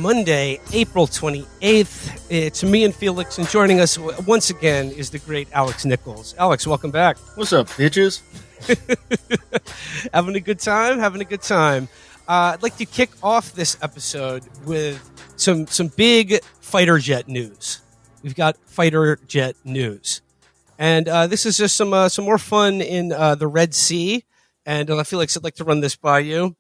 Monday, April 28th. It's me and Felix, and joining us once again is the great Alex Nichols. Alex, welcome back. What's up, bitches? Having a good time? Having a good time. I'd like to kick off this episode with some big fighter jet news. We've got fighter jet news. And this is just some more fun in the Red Sea. And Felix, I'd like to run this by you.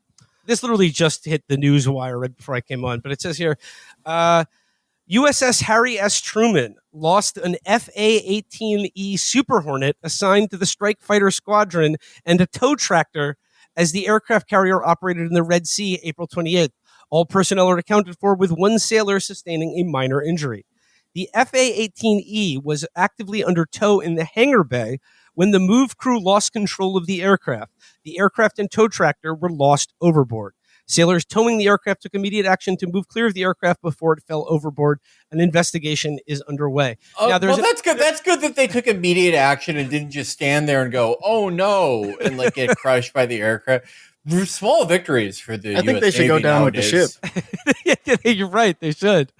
This literally just hit the news wire right before I came on, but it says here, USS Harry S. Truman lost an FA-18E Super Hornet assigned to the Strike Fighter Squadron and a tow tractor as the aircraft carrier operated in the Red Sea April 28th. All personnel are accounted for, with one sailor sustaining a minor injury. The FA-18E was actively under tow in the hangar bay when the move crew lost control of the aircraft. The aircraft and tow tractor were lost overboard. Sailors towing the aircraft took immediate action to move clear of the aircraft before it fell overboard. An investigation is underway. Now, that's good. That's good that they took immediate action and didn't just stand there and go, "Oh no," and like get crushed by the aircraft. Small victories for the. I think they should go down with the ship. You're right. They should.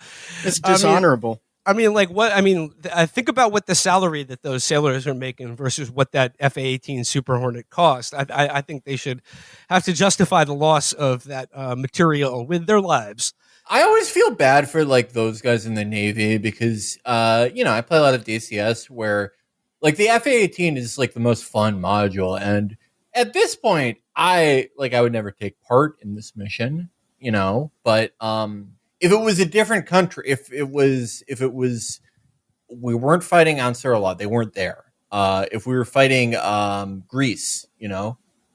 It's dishonorable. Think about what the salary that those sailors are making versus what that FA-18 Super Hornet cost. I think they should have to justify the loss of that material with their lives. I always feel bad for like those guys in the Navy because, I play a lot of DCS where like the FA-18 is like the most fun module. And at this point, I would never take part in this mission, but, if it was a different country, if it was, we weren't fighting on Saralot, they weren't there. If we were fighting Greece,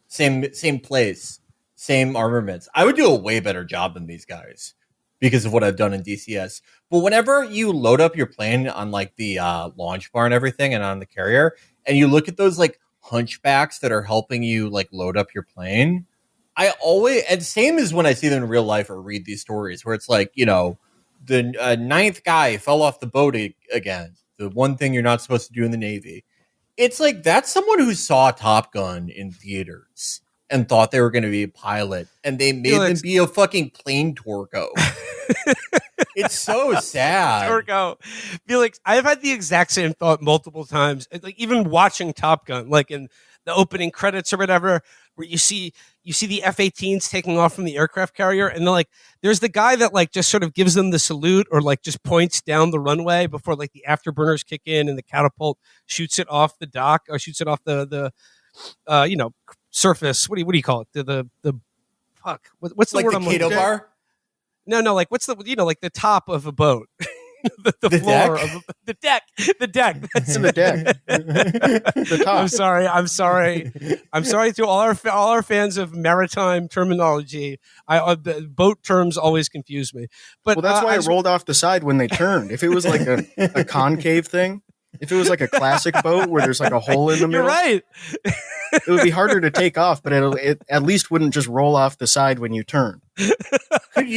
same place, same armaments, I would do a way better job than these guys because of what I've done in DCS. But whenever you load up your plane on like the launch bar and everything, and on the carrier, and you look at those like hunchbacks that are helping you like load up your plane. I always, and same as when I see them in real life or read these stories where it's like, the ninth guy fell off the boat again. The one thing you're not supposed to do in the Navy. It's like, that's someone who saw Top Gun in theaters and thought they were going to be a pilot, and they made them be a fucking plane torco. It's so sad. Torco. Felix, I've had the exact same thought multiple times. Like even watching Top Gun, like in the opening credits or whatever, where you see the F-18s taking off from the aircraft carrier, and they're like, there's the guy that like just sort of gives them the salute or like just points down the runway before like the afterburners kick in and the catapult shoots it off the dock or shoots it off the surface. What do you call it? The fuck. What's the like word? The Kato bar? No. Like what's the like the top of a boat. the floor deck? of the deck. The deck. That's in the deck. The top. I'm sorry to all our fans of maritime terminology. The boat terms always confuse me. But that's why it rolled off the side when they turned. If it was like a concave thing, if it was like a classic boat where there's like a hole in the middle, you're right. It would be harder to take off, but it at least wouldn't just roll off the side when you turn. Could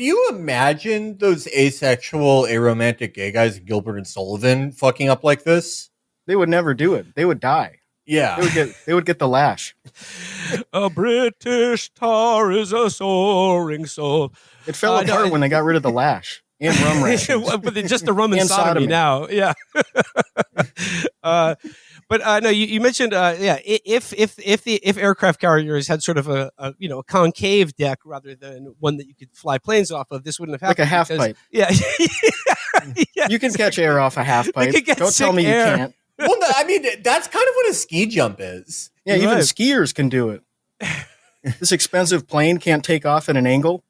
you imagine those asexual, aromantic gay guys, Gilbert and Sullivan, fucking up like this? They would never do it. They would die. Yeah, they would get the lash. A British tar is a soaring soul. It fell apart when they got rid of the lash and rum rations. But just the rum and sodomy now. Yeah. No, you mentioned, if aircraft carriers had sort of a concave deck rather than one that you could fly planes off of, this wouldn't have happened. Like a half pipe. Yeah. Yes, you can catch air off a half pipe. Don't tell me air. You can't. Well, no, I mean, that's kind of what a ski jump is. Yeah, even skiers can do it. This expensive plane can't take off at an angle.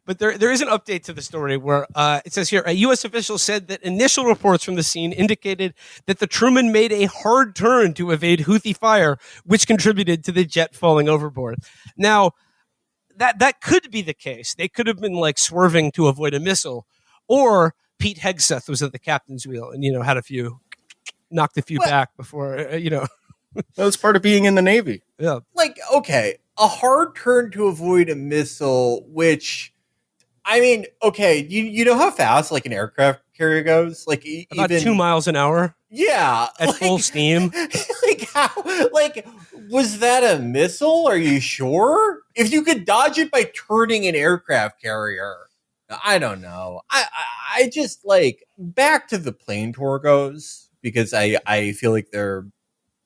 But there is an update to the story where it says here, a U.S. official said that initial reports from the scene indicated that the Truman made a hard turn to evade Houthi fire, which contributed to the jet falling overboard. Now, that could be the case. They could have been like swerving to avoid a missile, or Pete Hegseth was at the captain's wheel and knocked a few back before That's part of being in the Navy. Yeah. Like, okay, a hard turn to avoid a missile, which, I mean, okay, you know how fast like an aircraft carrier goes? Like about 2 miles an hour. Yeah. At full steam. Was that a missile? Are you sure? If you could dodge it by turning an aircraft carrier. I don't know. I just like back to the plane Torgos because I feel like they're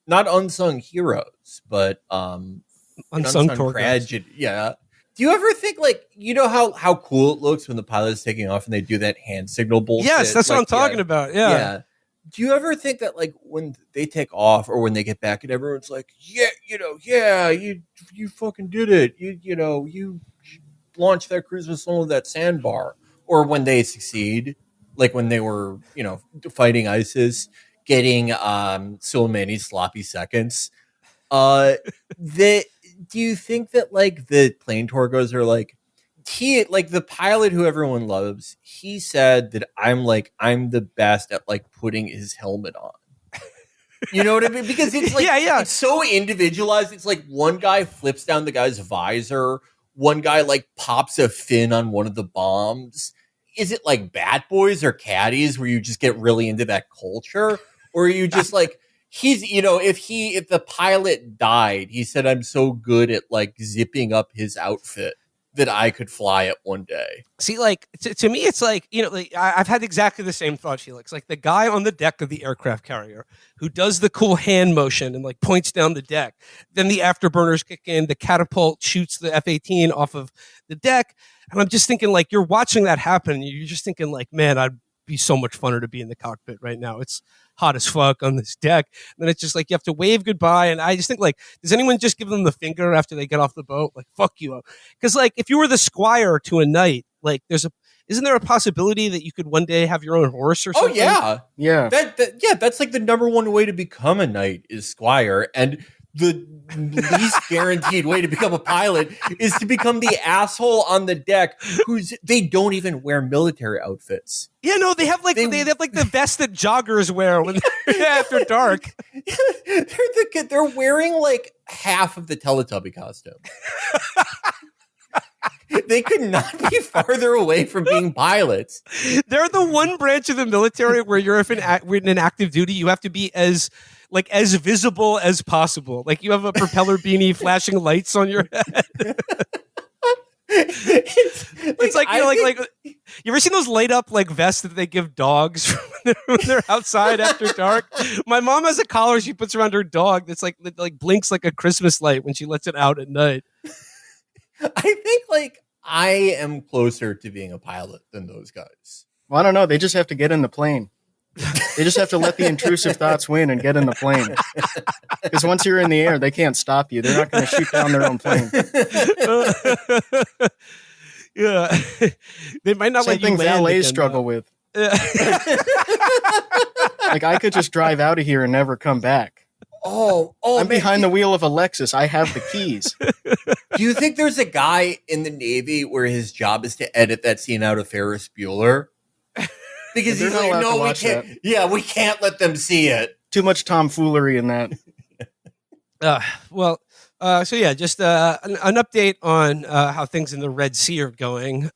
not unsung heroes, but an Unsung unsung Torgos. tragedy. Yeah. Do you ever think like you know how cool it looks when the pilot's taking off and they do that hand signal bullshit? Yes, that's what I'm talking about. Yeah. Do you ever think that like when they take off or when they get back and everyone's like, yeah, you fucking did it. You launched that cruise missile with that sandbar, or when they succeed, like when they were fighting ISIS, getting Soleimani's sloppy seconds. The Do you think that like the plane Torgos are like the pilot who everyone loves? He said that I'm the best at like putting his helmet on. You know what I mean? Because it's like it's so individualized. It's like one guy flips down the guy's visor, one guy like pops a fin on one of the bombs. Is it like Bat Boys or Caddies where you just get really into that culture? Or are you just like if the pilot died, he said, I'm so good at like zipping up his outfit that I could fly it one day. See, like to me, it's like I've had exactly the same thought, Felix. Like the guy on the deck of the aircraft carrier who does the cool hand motion and like points down the deck. Then the afterburners kick in. The catapult shoots the F-18 off of the deck, and I'm just thinking like you're watching that happen. And you're just thinking like, man, I'd be so much funner to be in the cockpit right now. It's hot as fuck on this deck. And then it's just like you have to wave goodbye. And I just think like, does anyone just give them the finger after they get off the boat? Like, fuck you. Because like if you were the squire to a knight, like isn't there a possibility that you could one day have your own horse or something? Oh yeah. That's like the number one way to become a knight is squire. And the least guaranteed way to become a pilot is to become the asshole on the deck they don't even wear military outfits. Yeah, no, they have like they have like the vest that joggers wear when they're after dark. They're wearing like half of the Teletubby costume. They could not be farther away from being pilots. They're the one branch of the military where you're in an active duty, you have to be as visible as possible. Like you have a propeller beanie flashing lights on your head. It's like you ever seen those light up like vests that they give dogs when they're outside after dark? My mom has a collar she puts around her dog that's like blinks like a Christmas light when she lets it out at night. I think like I am closer to being a pilot than those guys. Well, I don't know. They just have to get in the plane. They just have to let the intrusive thoughts win and get in the plane. Because once you're in the air, they can't stop you. They're not going to shoot down their own plane. Yeah. They might not Same let you thing land valets again, struggle with. Like I could just drive out of here and never come back. Oh, I'm behind the wheel of a Lexus. I have the keys. Do you think there's a guy in the Navy where his job is to edit that scene out of Ferris Bueller? Because he's like, no, we can't. That. Yeah, we can't let them see it. Too much tomfoolery in that. So yeah, just an update on how things in the Red Sea are going.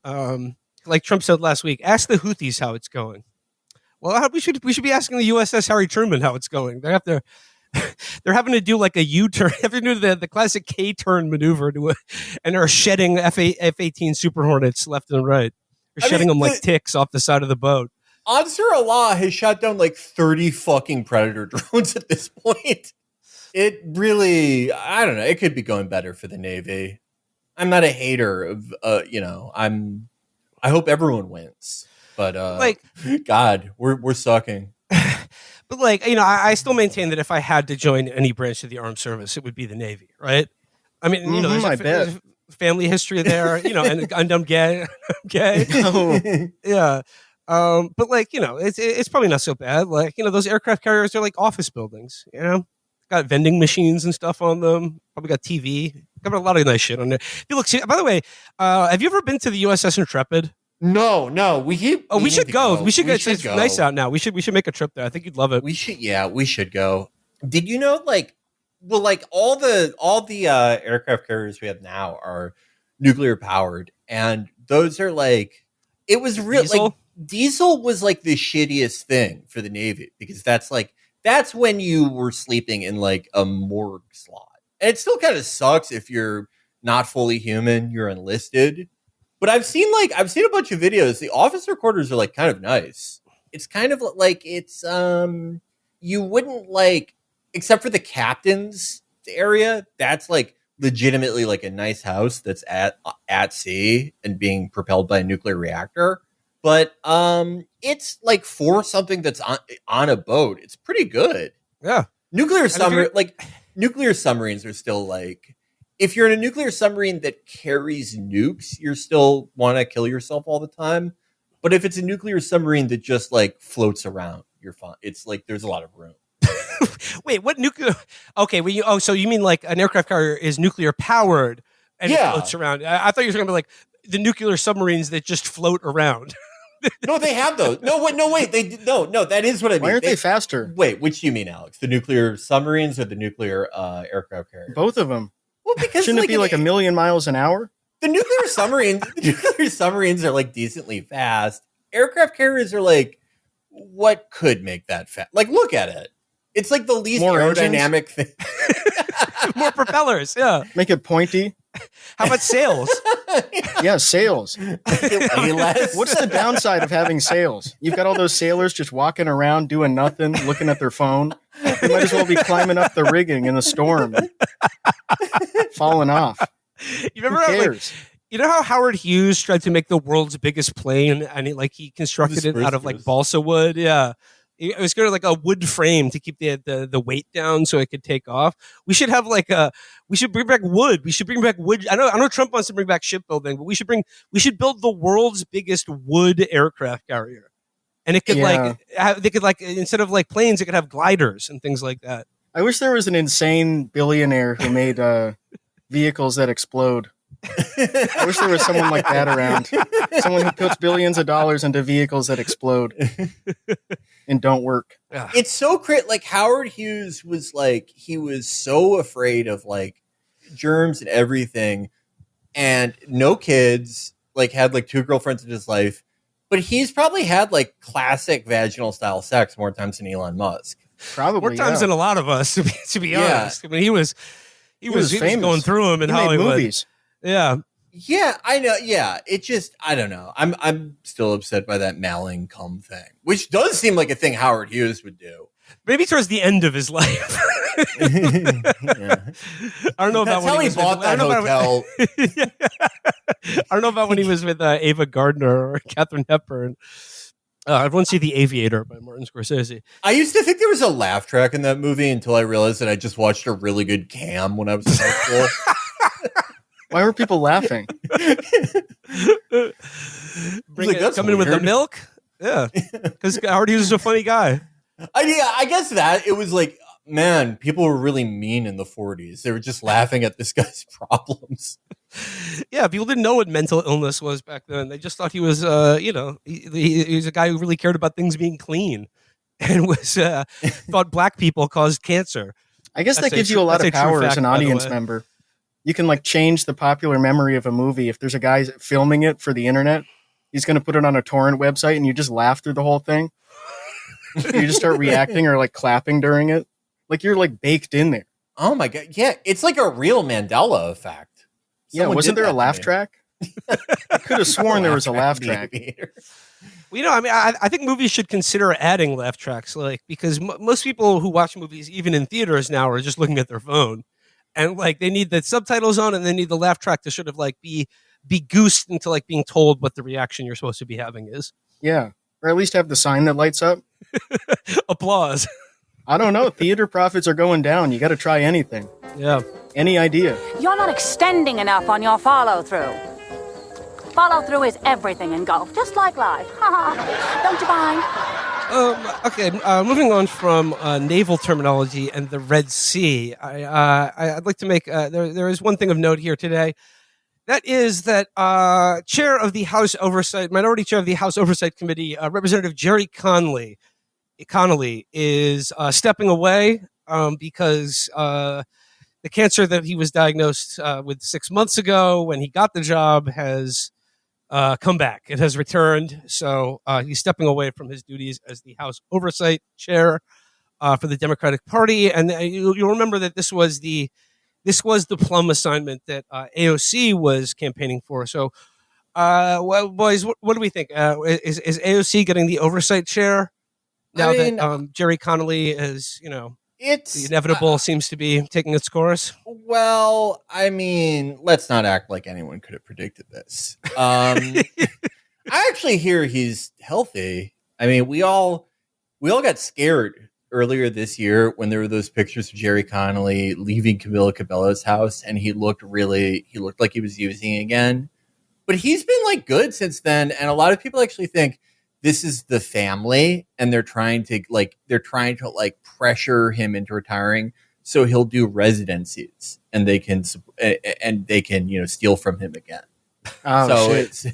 Like Trump said last week, ask the Houthis how it's going. Well, we should be asking the USS Harry Truman how it's going. They're having to do like a U-turn, having to do the classic K-turn maneuver and they're shedding F-18 Super Hornets left and right. They're shedding them like ticks off the side of the boat. Ansar Allah has shot down like 30 fucking Predator drones at this point. It really, I don't know. It could be going better for the Navy. I'm not a hater of, I hope everyone wins, but God, we're sucking. But I still maintain that if I had to join any branch of the armed service, it would be the Navy, right? I mean, there's a family history there, and I'm gay. No. Yeah. But it's probably not so bad. Like, those aircraft carriers are like office buildings, got vending machines and stuff on them. Probably got TV. Got a lot of nice shit on there. By the way, have you ever been to the USS Intrepid? No. We should go. We should go. It's nice out now. We should make a trip there. I think you'd love it. We should go. Did you know all the aircraft carriers we have now are nuclear powered, and those are like it was real. Like diesel was like the shittiest thing for the Navy because that's when you were sleeping in like a morgue slot. And it still kind of sucks if you're not fully human, you're enlisted. But I've seen a bunch of videos. The officer quarters are like kind of nice. It's kind of like it's you wouldn't like, except for the captain's area, that's like legitimately like a nice house that's at sea and being propelled by a nuclear reactor. But it's like for something that's on a boat, it's pretty good. Yeah. Nuclear submarines are still like, if you're in a nuclear submarine that carries nukes, you still want to kill yourself all the time. But if it's a nuclear submarine that just like floats around, you're fine. It's like there's a lot of room. Wait, what nuclear? Okay, so you mean like an aircraft carrier is nuclear powered and it floats around? I thought you were going to be like the nuclear submarines that just float around. No, they have those. No, wait. That is what I mean. Why aren't they faster? Wait, which do you mean, Alex? The nuclear submarines or the nuclear aircraft carriers? Both of them. Well, because shouldn't it be like a million miles an hour? The nuclear submarines are like decently fast. Aircraft carriers are like, what could make that fast? Like, look at it. It's like the least more aerodynamic thing. More propellers, yeah. Make it pointy. How about sails? Yeah, sails. What's the downside of having sails? You've got all those sailors just walking around doing nothing, looking at their phone. They might as well be climbing up the rigging in the storm, falling off. You remember how, you know how Howard Hughes tried to make the world's biggest plane, and he constructed it out of like balsa wood? Yeah. It was going to like a wood frame to keep the weight down so it could take off. We should have we should bring back wood. We should bring back wood. I know Trump wants to bring back shipbuilding, but we should build the world's biggest wood aircraft carrier. And it could instead of like planes, it could have gliders and things like that. I wish there was an insane billionaire who made vehicles that explode. I wish there was someone like that around. Someone who puts billions of dollars into vehicles that explode and don't work. It's so great. Like Howard Hughes was like, he was so afraid of like germs and everything, and no kids, like had like 2 girlfriends in his life, but he's probably had like classic vaginal style sex more times than Elon Musk. Probably more times than a lot of us, to be honest. I mean, he was going through them in Hollywood. Movies. Yeah. Yeah, I know. Yeah, it just, I don't know. I'm still upset by that Malling cum thing, which does seem like a thing Howard Hughes would do. Maybe towards the end of his life. Yeah. I don't know about That's how he bought that hotel. I don't know about when he was with Ava Gardner or Katharine Hepburn. Everyone see The Aviator by Martin Scorsese. I used to think there was a laugh track in that movie until I realized that I just watched a really good cam when I was in high school. Why were people laughing? Come in with the milk? Yeah. Because Howard Hughes is a funny guy. I guess that. It was like, man, people were really mean in the 40s. They were just laughing at this guy's problems. Yeah, people didn't know what mental illness was back then. They just thought he was, he was a guy who really cared about things being clean and was thought black people caused cancer. I guess that gives you a lot of power as an audience member. You can like change the popular memory of a movie. If there's a guy filming it for the internet, he's going to put it on a torrent website and you just laugh through the whole thing. You just start reacting or like clapping during it. Like you're like baked in there. Oh my God. Yeah. It's like a real Mandela effect. Wasn't there a laugh track? I could have sworn there was a laugh track. Well, I think movies should consider adding laugh tracks, like because most people who watch movies, even in theaters now, are just looking at their phone. And like they need the subtitles on, and they need the laugh track to sort of like be goosed into like being told what the reaction you're supposed to be having is. Yeah, or at least have the sign that lights up. Applause. I don't know. Theater profits are going down. You got to try anything. Yeah. Any idea? You're not extending enough on your follow through. Follow through is everything in golf, just like life. Don't you mind? Okay, moving on from naval terminology and the Red Sea, I'd like to make there is one thing of note here today. That is that chair of the House Oversight, minority chair of the House Oversight Committee, Representative Jerry Connolly is stepping away because the cancer that he was diagnosed with 6 months ago when he got the job has come back. It has returned. So he's stepping away from his duties as the House Oversight Chair for the Democratic Party. And you'll remember that this was the plum assignment that AOC was campaigning for. So Well, boys, what do we think? Is AOC getting the oversight chair now that Jerry Connolly is, it's the inevitable seems to be taking its course? Well, I mean, let's not act like anyone could have predicted this. I actually hear he's healthy. I mean, we all got scared earlier this year when there were those pictures of Jerry Connolly leaving Camila Cabello's house, and he looked like he was using again. But he's been like good since then, and a lot of people actually think this is the family, and they're trying to pressure him into retiring so he'll do residencies, and they can steal from him again. Oh, so shit. It's a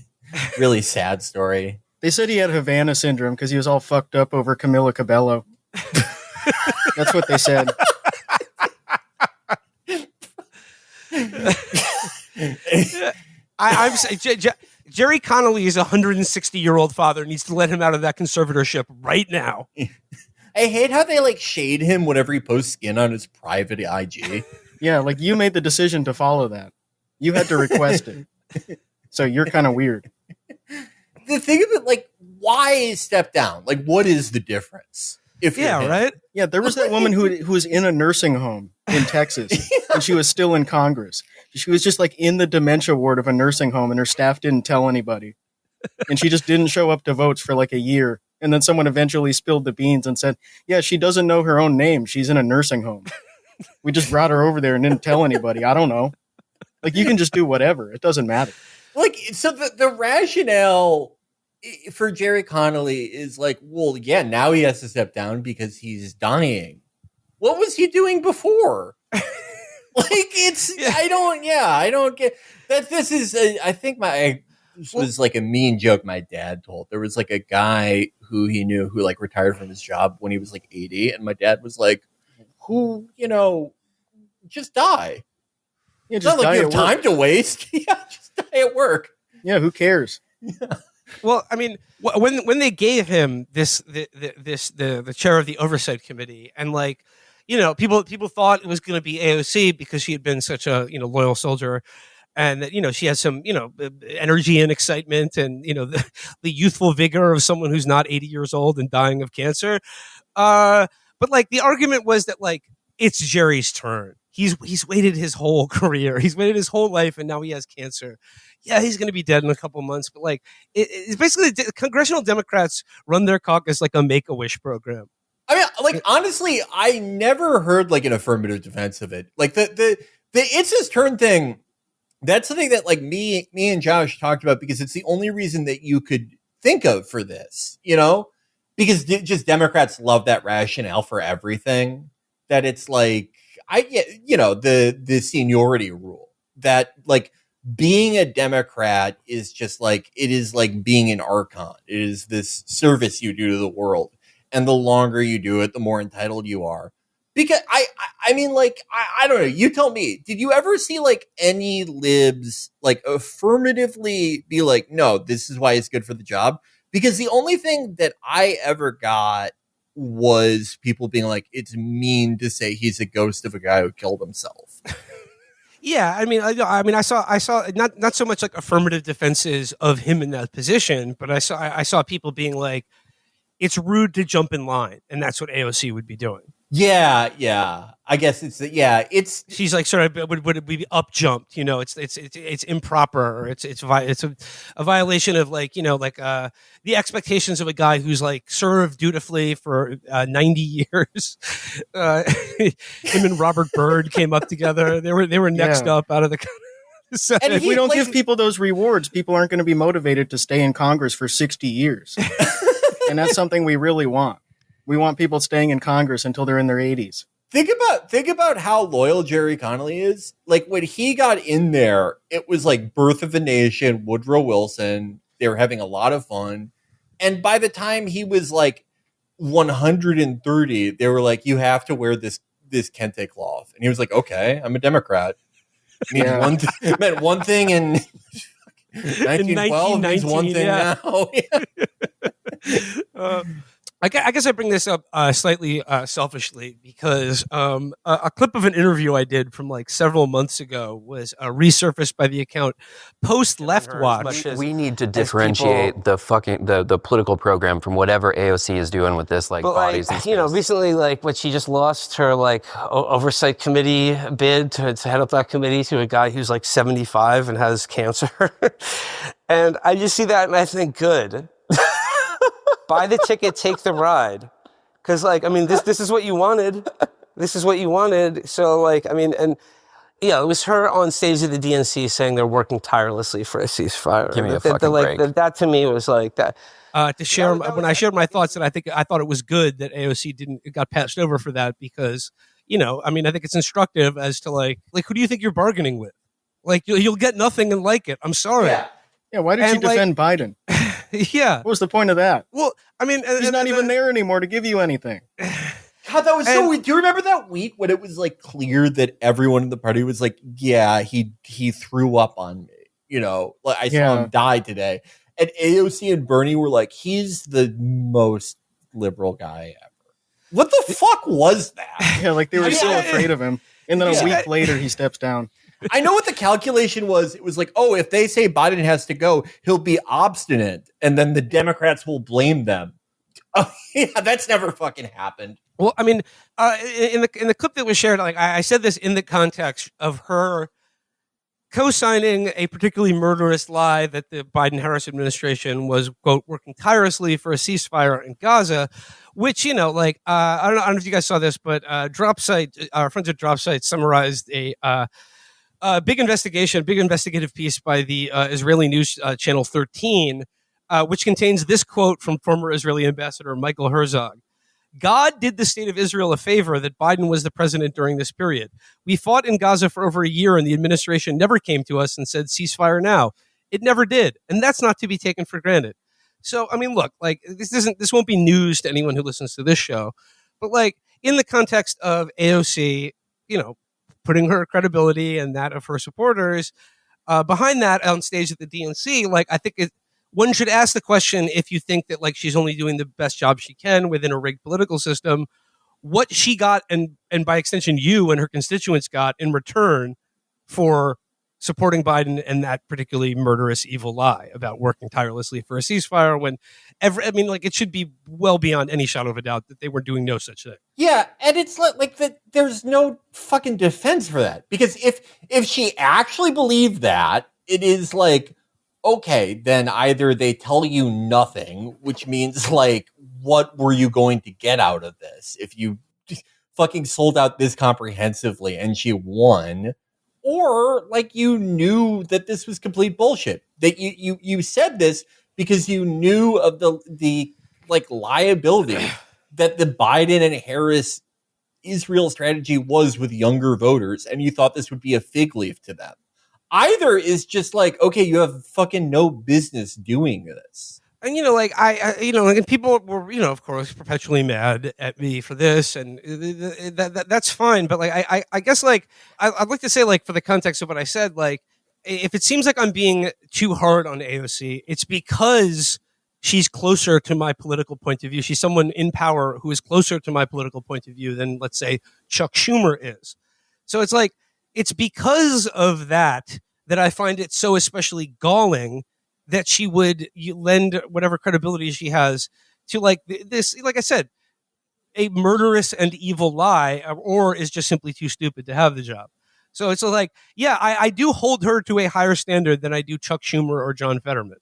really sad story. They said he had Havana syndrome because he was all fucked up over Camila Cabello. That's what they said. I'm saying Jerry Connolly is a 160-year-old father, needs to let him out of that conservatorship right now. I hate how they shade him whenever he posts skin on his private IG. Yeah, you made the decision to follow that. You had to request it. So you're kind of weird. The thing of it, why step down? What is the difference? Right? Yeah, there was that woman who was in a nursing home in Texas, and she was still in Congress. She was just in the dementia ward of a nursing home, and her staff didn't tell anybody. And she just didn't show up to votes for a year. And then someone eventually spilled the beans and said, yeah, she doesn't know her own name. She's in a nursing home. We just brought her over there and didn't tell anybody. I don't know. You can just do whatever. It doesn't matter. So the rationale for Jerry Connolly is well, yeah, now he has to step down because he's dying. What was he doing before? I don't get that. This is, I think this was a mean joke my dad told. There was a guy who he knew who retired from his job when he was 80. And my dad was who, just die. Yeah, it's not you have time to waste. Yeah, just die at work. Yeah, who cares? Yeah. Well, I mean, when they gave him the chair of the Oversight Committee, and people thought it was going to be AOC because she had been such a loyal soldier, and that she has some energy and excitement, and the youthful vigor of someone who's not 80 years old and dying of cancer. But the argument was that it's Jerry's turn. He's waited his whole career. He's waited his whole life, and now he has cancer. Yeah, he's going to be dead in a couple months. But it's basically congressional Democrats run their caucus like a Make-A-Wish program. I mean, honestly, I never heard an affirmative defense of it. The it's his turn thing. That's something that me and Josh talked about because it's the only reason that you could think of for this. Because just Democrats love that rationale for everything. That it's the seniority rule that being a Democrat is just it is being an archon. It is this service you do to the world. And the longer you do it, the more entitled you are. Because I mean, I don't know. You tell me, did you ever see any libs affirmatively be no, this is why it's good for the job? Because the only thing that I ever got was people being it's mean to say he's a ghost of a guy who killed himself. Yeah, I mean, I saw not so much affirmative defenses of him in that position, but I saw people being it's rude to jump in line, and that's what AOC would be doing. Yeah. I guess it's she's sort of would it be up jumped? It's improper. Or it's a violation of the expectations of a guy who's served dutifully for 90 years. Him and Robert Byrd came up together. They were next up out of the. So and if we don't give people those rewards, people aren't going to be motivated to stay in Congress for 60 years. And that's something we really want. We want people staying in Congress until they're in their 80s. Think about how loyal Jerry Connolly is. When he got in there, it was Birth of a Nation, Woodrow Wilson. They were having a lot of fun. And by the time he was 130, they were you have to wear this kente cloth. And he was okay, I'm a Democrat. It meant one thing in 1912 means one thing now. I guess I bring this up slightly selfishly because a clip of an interview I did from like several months ago was resurfaced by the account Post Left Watch. We need to differentiate the political program from whatever AOC is doing with this, like, bodies and space. Recently, like, what she just lost her like oversight committee bid to head up that committee to a guy who's like 75 and has cancer, and I just see that and I think, good. Buy the ticket, take the ride. Because, like, I mean, this is what you wanted. This is what you wanted. So, like, I mean, and, yeah, it was her on stage at the DNC saying they're working tirelessly for a ceasefire. Give me a fucking break. That to me was like that. To share, when I shared my thoughts, and I thought it was good that AOC got passed over for that because, I mean, I think it's instructive as to, like, who do you think you're bargaining with? Like, you'll get nothing and like it. I'm sorry. Yeah, why did you defend Biden? Yeah. What was the point of that? Well, I mean, he's not even there anymore to give you anything. God, that was so weird. Do you remember that week when it was like clear that everyone in the party was like, yeah, he threw up on me. Like I saw him die today. And AOC and Bernie were like, he's the most liberal guy ever. What the fuck was that? Yeah, like they were so afraid of him. And then a week later, he steps down. I know what the calculation was. It was like, oh, if they say Biden has to go, he'll be obstinate, and then the Democrats will blame them. Oh, yeah, that's never fucking happened. Well, I mean, in the clip that was shared, like I said this in the context of her co-signing a particularly murderous lie that the Biden-Harris administration was, quote, working tirelessly for a ceasefire in Gaza, which, I don't know if you guys saw this, but Dropsite, our friends at Dropsite summarized a big investigative piece by the Israeli news channel 13, which contains this quote from former Israeli ambassador Michael Herzog. God did the state of Israel a favor that Biden was the president during this period. We fought in Gaza for over a year and the administration never came to us and said, ceasefire now. It never did. And that's not to be taken for granted. So, I mean, look, like this won't be news to anyone who listens to this show, but like in the context of AOC, putting her credibility and that of her supporters behind that on stage at the DNC, like I think one should ask the question, if you think that like she's only doing the best job she can within a rigged political system, what she got and by extension you and her constituents got in return for supporting Biden and that particularly murderous evil lie about working tirelessly for a ceasefire when it should be well beyond any shadow of a doubt that they were doing no such thing. Yeah, and it's like that. There's no fucking defense for that, because if she actually believed that, it is like, okay, then either they tell you nothing, which means like, what were you going to get out of this if you fucking sold out this comprehensively and she won? Or like you knew that this was complete bullshit, that you said this because you knew of the like liability that the Biden and Harris Israel strategy was with younger voters, and you thought this would be a fig leaf to them. Either is just like, okay, you have fucking no business doing this. And, and people were, of course, perpetually mad at me for this, and that's fine. But like, I guess like, I'd like to say, like, for the context of what I said, like, if it seems like I'm being too hard on AOC, it's because she's closer to my political point of view. She's someone in power who is closer to my political point of view than, let's say, Chuck Schumer is. So it's like, it's because of that I find it so especially galling that she would lend whatever credibility she has to like this, like I said, a murderous and evil lie, or is just simply too stupid to have the job. So it's like, yeah, I do hold her to a higher standard than I do Chuck Schumer or John Fetterman.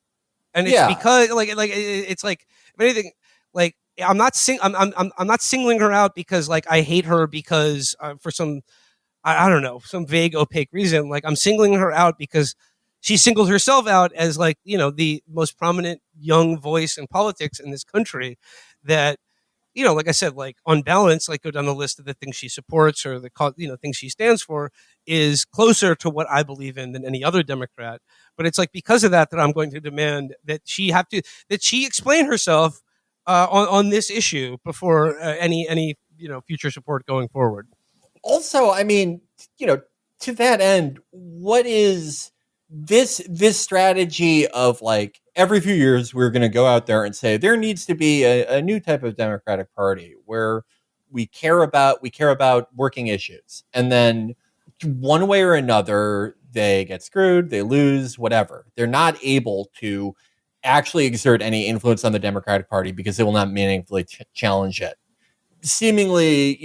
And it's because it's like, if anything, like I'm not singling her out because like I hate her because for some, I don't know, some vague opaque reason. Like I'm singling her out because she singled herself out as like, the most prominent young voice in politics in this country that, like I said, like on balance, like go down the list of the things she supports or the, things she stands for is closer to what I believe in than any other Democrat. But it's like, because of that I'm going to demand that she explain herself on this issue before any future support going forward. Also, I mean, to that end, what is this strategy of like every few years we're going to go out there and say there needs to be a new type of Democratic Party where we care about working issues, and then one way or another they get screwed, they lose, whatever. They're not able to actually exert any influence on the Democratic Party because they will not meaningfully challenge it. Seemingly,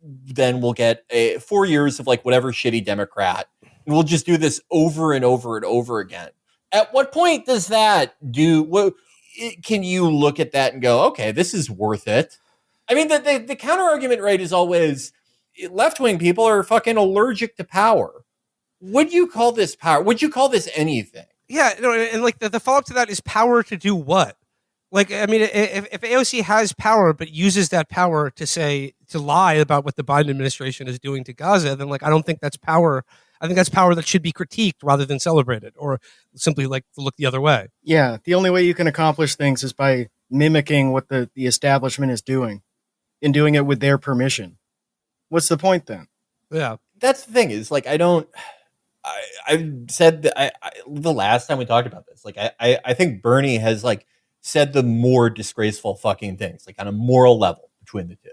then we'll get 4 years of like whatever shitty Democrat, and we'll just do this over and over and over again. At what point does that can you look at that and go, okay, this is worth it? I mean, the counter argument, right, is always left-wing people are fucking allergic to power. Would you call this power? Would you call this anything? Yeah, and like the follow-up to that is power to do what? Like, I mean, if AOC has power but uses that power to lie about what the Biden administration is doing to Gaza, then like I don't think that's power. I think that's power that should be critiqued rather than celebrated, or simply like look the other way. Yeah, the only way you can accomplish things is by mimicking what the establishment is doing, and doing it with their permission. What's the point then? Yeah, that's the thing. Is like I've said that the last time we talked about this, like I think Bernie has like said the more disgraceful fucking things, like on a moral level between the two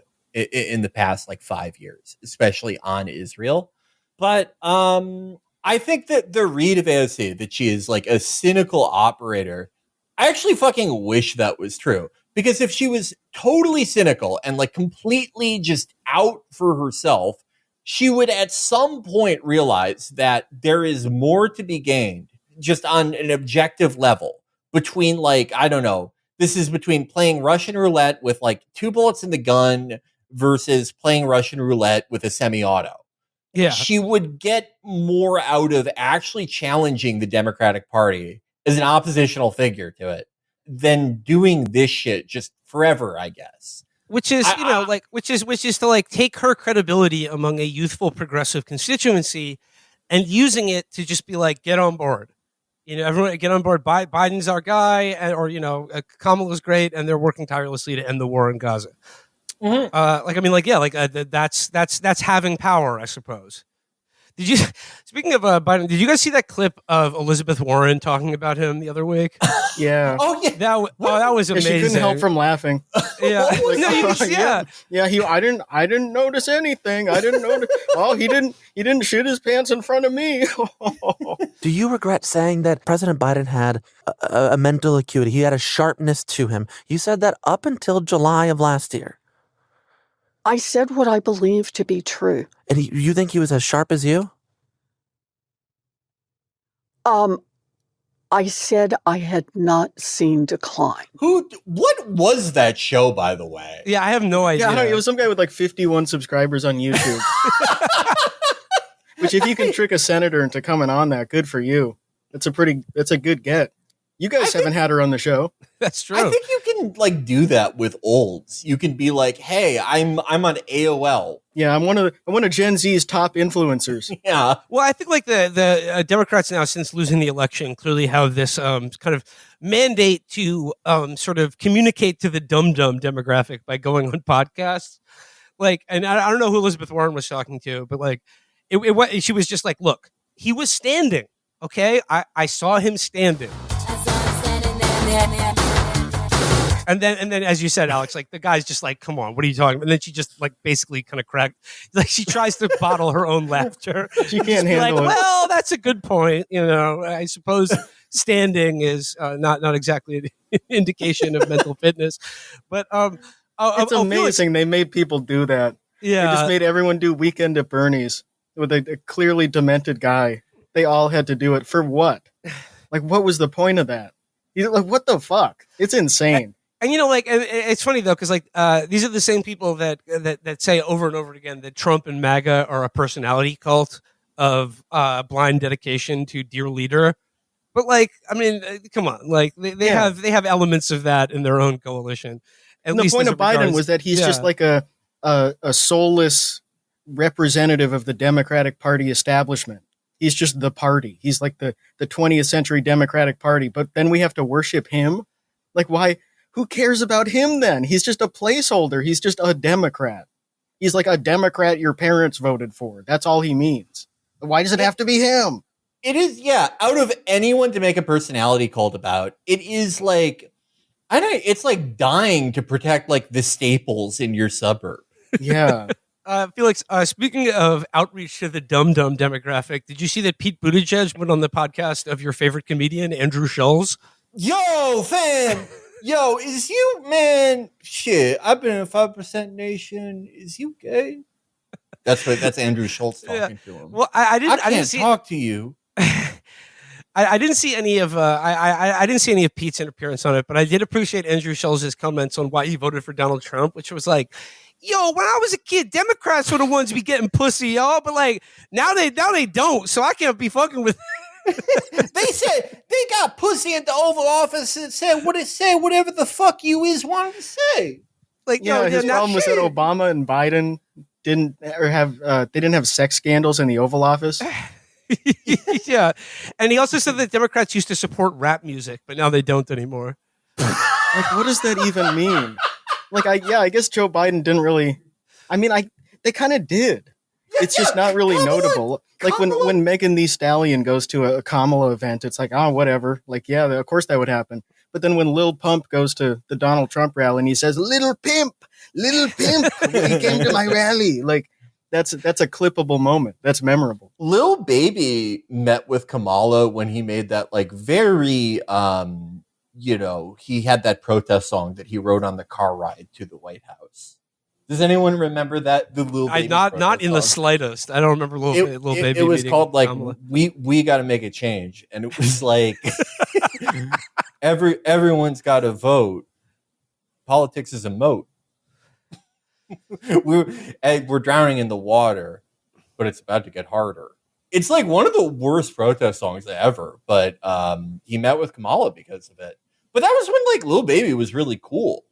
in the past like 5 years, especially on Israel. But I think that the read of AOC, that she is like a cynical operator, I actually fucking wish that was true. Because if she was totally cynical and like completely just out for herself, she would at some point realize that there is more to be gained just on an objective level between like, I don't know, this is between playing Russian roulette with like 2 bullets in the gun versus playing Russian roulette with a semi-auto. Yeah. She would get more out of actually challenging the Democratic Party as an oppositional figure to it than doing this shit just forever, I guess. Which is, which is to like take her credibility among a youthful progressive constituency and using it to just be like, get on board. Everyone get on board. Biden's our guy, Kamala's great, and they're working tirelessly to end the war in Gaza. Mm-hmm. That's having power, I suppose. Speaking of Biden, did you guys see that clip of Elizabeth Warren talking about him the other week? Yeah. Oh yeah. That was amazing. She couldn't help from laughing. Yeah. I didn't notice anything. I didn't notice. Well, he didn't shit his pants in front of me. Do you regret saying that President Biden had a mental acuity? He had a sharpness to him. You said that up until July of last year. I said what I believe to be true. And you think he was as sharp as you? I said I had not seen decline. What was that show, by the way? Yeah, I have no idea. Yeah, it was some guy with like 51 subscribers on YouTube. Which, if you can trick a senator into coming on that, good for you. That's a good get. You guys haven't had her on the show. That's true. I think you can like do that with olds. You can be like, "Hey, I'm on AOL." Yeah, I'm one of Gen Z's top influencers. Yeah. Well, I think like the Democrats now, since losing the election, clearly have this kind of mandate to sort of communicate to the dum-dum demographic by going on podcasts. Like, and I don't know who Elizabeth Warren was talking to, but like, she was just like, "Look, he was standing. Okay, I saw him standing." And then, as you said, Alex, like the guy's just like, "Come on, what are you talking about?" And then she just like basically kind of cracked, like she tries to bottle her own laughter. She can't handle it. Well, that's a good point. I suppose standing is not exactly an indication of mental fitness, but it's amazing they made people do that. Yeah, they just made everyone do Weekend at Bernie's with a clearly demented guy. They all had to do it for what? Like, what was the point of that? Like, what the fuck? It's insane. And it's funny though, because like these are the same people that say over and over again that Trump and MAGA are a personality cult of blind dedication to dear leader. But like, I mean, come on, like they have elements of that in their own coalition. And the point of Biden was that he's just like a soulless representative of the Democratic Party establishment. He's just the party. He's like the 20th century Democratic Party. But then we have to worship him? Like, why? Who cares about him then? He's just a placeholder. He's just a Democrat. He's like a Democrat your parents voted for. That's all he means. Why does it have to be him? It is, yeah. Out of anyone to make a personality cult about, it is like, I don't. It's like dying to protect like the staples in your suburb. Yeah. Felix, speaking of outreach to the dumb demographic, did you see that Pete Buttigieg went on the podcast of your favorite comedian, Andrew Schulz? Yo, fam. Yo, is you, man? Shit, I've been in 5% Nation. Is you gay? That's Andrew Schultz talking to him. Well, I didn't talk to you. I didn't see any of I didn't see any of Pete's appearance on it, but I did appreciate Andrew Schulz's comments on why he voted for Donald Trump, which was like, "Yo, when I was a kid, Democrats were the ones be getting pussy, y'all, but like now they don't, so I can't be fucking with." They said they got pussy at the Oval Office and said what it said, whatever the fuck you is wanted to say. Like, yeah, his problem was that Obama and Biden didn't have sex scandals in the Oval Office. Yeah, and he also said that Democrats used to support rap music, but now they don't anymore. Like, what does that even mean? Like, I guess Joe Biden didn't really. I mean, they kind of did. It's just not really notable. Like when Megan Thee Stallion goes to a Kamala event, it's like, oh, whatever. Like, yeah, of course that would happen. But then when Lil Pump goes to the Donald Trump rally and he says, Little Pimp, when he came to my rally, like, that's a clippable moment. That's memorable. Lil Baby met with Kamala when he made that like very, he had that protest song that he wrote on the car ride to the White House. Does anyone remember that? The Lil Baby not in the slightest. I don't remember Lil Baby. It was called like we got to make a change, and it was like everyone's got to vote. Politics is a moat. We're drowning in the water, but it's about to get harder. It's like one of the worst protest songs ever, but he met with Kamala because of it. But that was when like Lil Baby was really cool.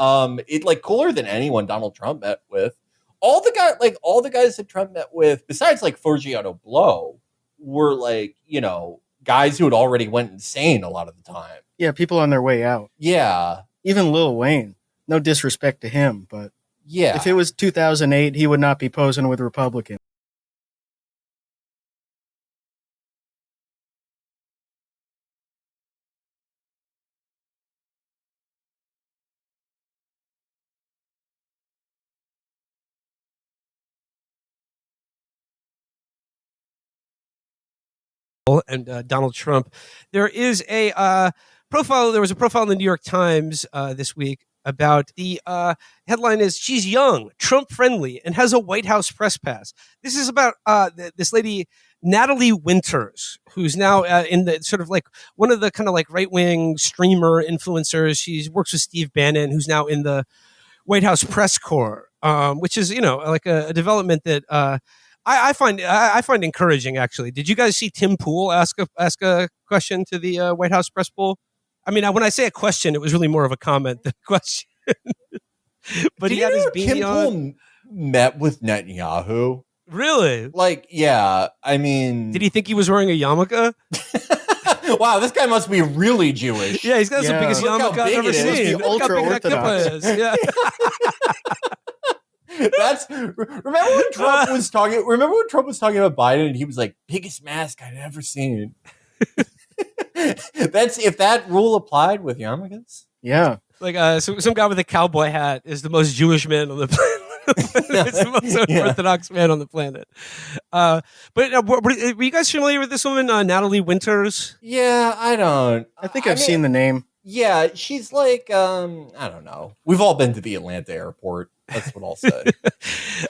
It like cooler than anyone Donald Trump met with. All the guys that Trump met with, besides like Forgiato Blow, were like, guys who had already went insane a lot of the time. Yeah, people on their way out. Yeah. Even Lil Wayne. No disrespect to him, but yeah, if it was 2008, he would not be posing with Republicans. And Donald Trump. There was a profile in the New York Times this week about the headline is "She's young, Trump friendly, and has a White House press pass." This is about this lady, Natalie Winters, who's now in the sort of like one of the kind of like right wing streamer influencers. She works with Steve Bannon, who's now in the White House press corps, which is like a development that I find encouraging. Actually, did you guys see Tim Pool ask a question to the White House press pool? I mean, when I say a question, it was really more of a comment than a question. But he had his beanie on. Tim Pool met with Netanyahu. Really? Like, yeah. I mean, did he think he was wearing a yarmulke? Wow, this guy must be really Jewish. Yeah, he's got the biggest yarmulke I've ever seen. Ultra Orthodox. Yeah. Remember when Trump was talking about Biden and he was like, biggest mask I'd ever seen. That's if that rule applied with yarmulkes. Yeah. Like some guy with a cowboy hat is the most Jewish man on the planet. It's the most Orthodox man on the planet. But were you guys familiar with this woman, Natalie Winters? Yeah, I think I've seen the name. Yeah, she's like, I don't know. We've all been to the Atlanta airport. That's what I'll say.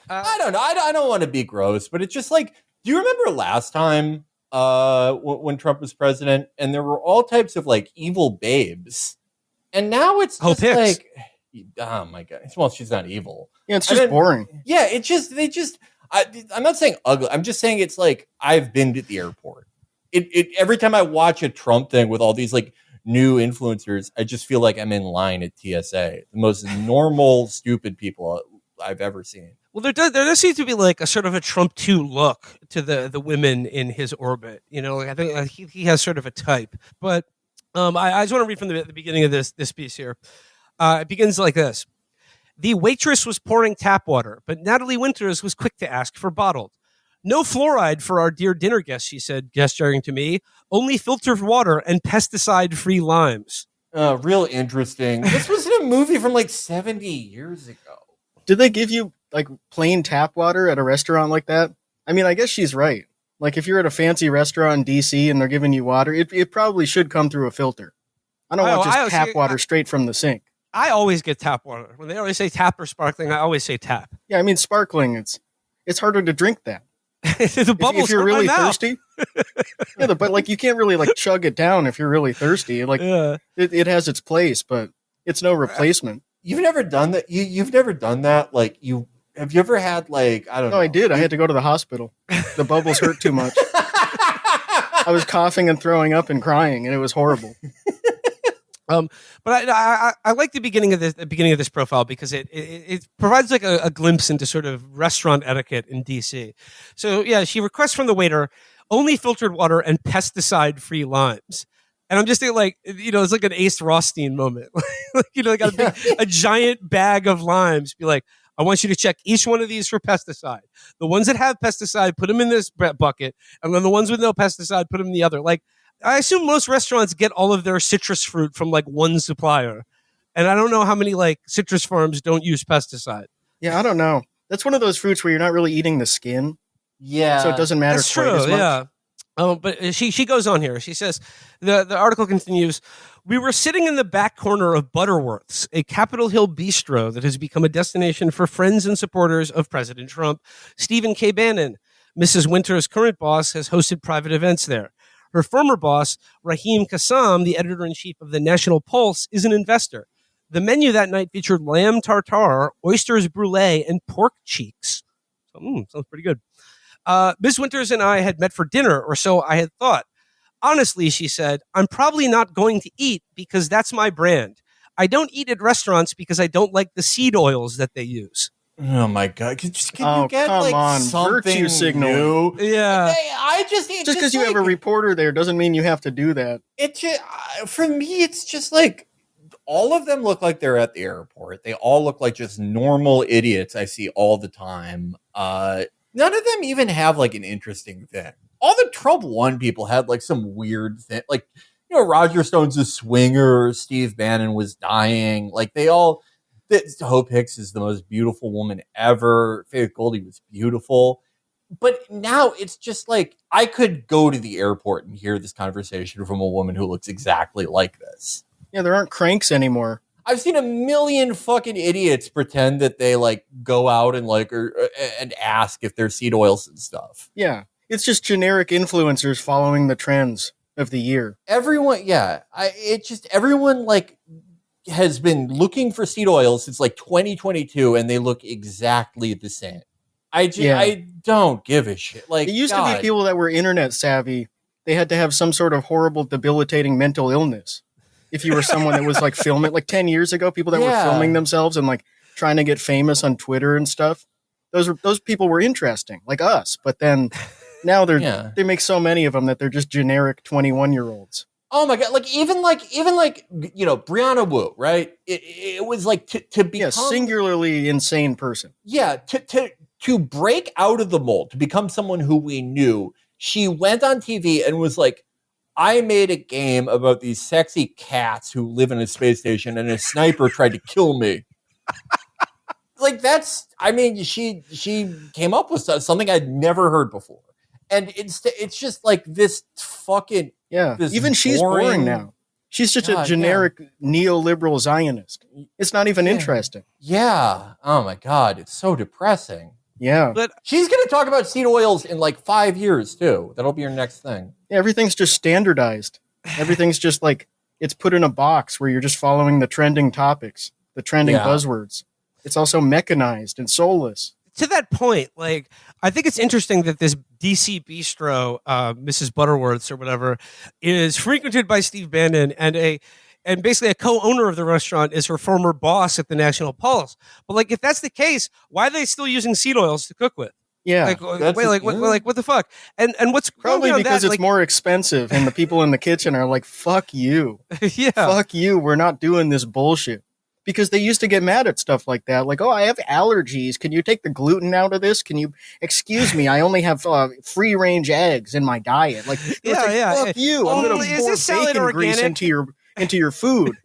I don't know. I don't want to be gross, but it's just like, do you remember last time when Trump was president and there were all types of like evil babes? And now it's just like, oh my God. Well, she's not evil. Yeah, it's just boring. Yeah, I'm not saying ugly. I'm just saying it's like, I've been to the airport. Every time I watch a Trump thing with all these like new influencers, I just feel like I'm in line at TSA. The most normal, stupid people I've ever seen. Well, there does seem to be like a sort of a Trump 2 look to the women in his orbit. Like I think he has sort of a type. But I just want to read from the beginning of this piece here. It begins like this. The waitress was pouring tap water, but Natalie Winters was quick to ask for bottled. No fluoride for our dear dinner guests, she said, gesturing to me. Only filtered water and pesticide-free limes. Real interesting. This was in a movie from like 70 years ago. Did they give you like plain tap water at a restaurant like that? I mean, I guess she's right. Like if you're at a fancy restaurant in DC and they're giving you water, it probably should come through a filter. I don't want just tap water straight from the sink. I always get tap water. When they always say tap or sparkling, I always say tap. Yeah, I mean sparkling. It's harder to drink that. The bubbles if you're really thirsty. Yeah, but like you can't really like chug it down if you're really thirsty. Like it has its place, but it's no replacement. You've never done that. You've never done that. Like have you ever had like I don't know? No, I did. I had to go to the hospital. The bubbles hurt too much. I was coughing and throwing up and crying, and it was horrible. But I like the beginning of this profile because it provides like a glimpse into sort of restaurant etiquette in DC. So yeah, she requests from the waiter only filtered water and pesticide-free limes. And I'm just thinking, like, it's like an Ace Rothstein moment. Like a giant bag of limes. Be like, I want you to check each one of these for pesticide. The ones that have pesticide, put them in this bucket, and then the ones with no pesticide, put them in the other. Like, I assume most restaurants get all of their citrus fruit from like one supplier, and I don't know how many like citrus farms don't use pesticide. Yeah, I don't know. That's one of those fruits where you're not really eating the skin. Yeah, so it doesn't matter. That's true. As much. Yeah. But she goes on here. She says, the article continues, we were sitting in the back corner of Butterworth's, a Capitol Hill bistro that has become a destination for friends and supporters of President Trump. Stephen K. Bannon, Mrs. Winters' current boss, has hosted private events there. Her former boss, Raheem Kassam, the editor-in-chief of the National Pulse, is an investor. The menu that night featured lamb tartare, oysters brulee, and pork cheeks. Sounds pretty good. Ms. Winters and I had met for dinner, or so I had thought. Honestly, she said, I'm probably not going to eat because that's my brand. I don't eat at restaurants because I don't like the seed oils that they use. Oh my God! Can you get come like on. something Virtue signal. new? Yeah, just because you have a reporter there doesn't mean you have to do that. For me, it's just like all of them look like they're at the airport. They all look like just normal idiots I see all the time. None of them even have like an interesting thing. All the Trump 1 people had like some weird thing. Like, Roger Stone's a swinger. Steve Bannon was dying. Like Hope Hicks is the most beautiful woman ever. Faith Goldie was beautiful. But now it's just like, I could go to the airport and hear this conversation from a woman who looks exactly like this. Yeah, there aren't cranks anymore. I've seen a million fucking idiots pretend that they like go out and like and ask if there's seed oils and stuff. Yeah, it's just generic influencers following the trends of the year. Everyone, everyone like has been looking for seed oils since like 2022, and they look exactly the same. I don't give a shit. Like, it used to be people that were internet savvy. They had to have some sort of horrible, debilitating mental illness. If you were someone that was like filming, like 10 years ago, people that were filming themselves and like trying to get famous on Twitter and stuff, those people were interesting, like us. But then now they make so many of them that they're just generic 21-year-olds. Oh my God! Even Brianna Wu, right? It was like to become singularly insane person. Yeah, to break out of the mold, to become someone who we knew. She went on TV and was like, I made a game about these sexy cats who live in a space station, and a sniper tried to kill me. Like she came up with something I'd never heard before, and it's just like this fucking This even she's boring now. She's just a generic neoliberal Zionist. It's not even interesting. Yeah. Oh my God, it's so depressing. Yeah. But she's going to talk about seed oils in like 5 years too. That'll be her next thing. Yeah, everything's just standardized. Everything's just like it's put in a box where you're just following the trending topics, the trending buzzwords. It's also mechanized and soulless. To that point, like, I think it's interesting that this DC bistro, Mrs. Butterworth's or whatever, is frequented by Steve Bannon, and basically a co-owner of the restaurant is her former boss at the National Pulse. But like, if that's the case, why are they still using seed oils to cook with? Yeah, what the fuck? And what's probably because it's more expensive, and the people in the kitchen are like, "Fuck you, yeah, fuck you. We're not doing this bullshit." Because they used to get mad at stuff like that. Like, oh, I have allergies. Can you take the gluten out of this? Can you, excuse me, I only have free range eggs in my diet. Like, fuck you. I'm going to pour bacon grease into your food.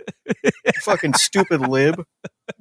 Fucking stupid lib.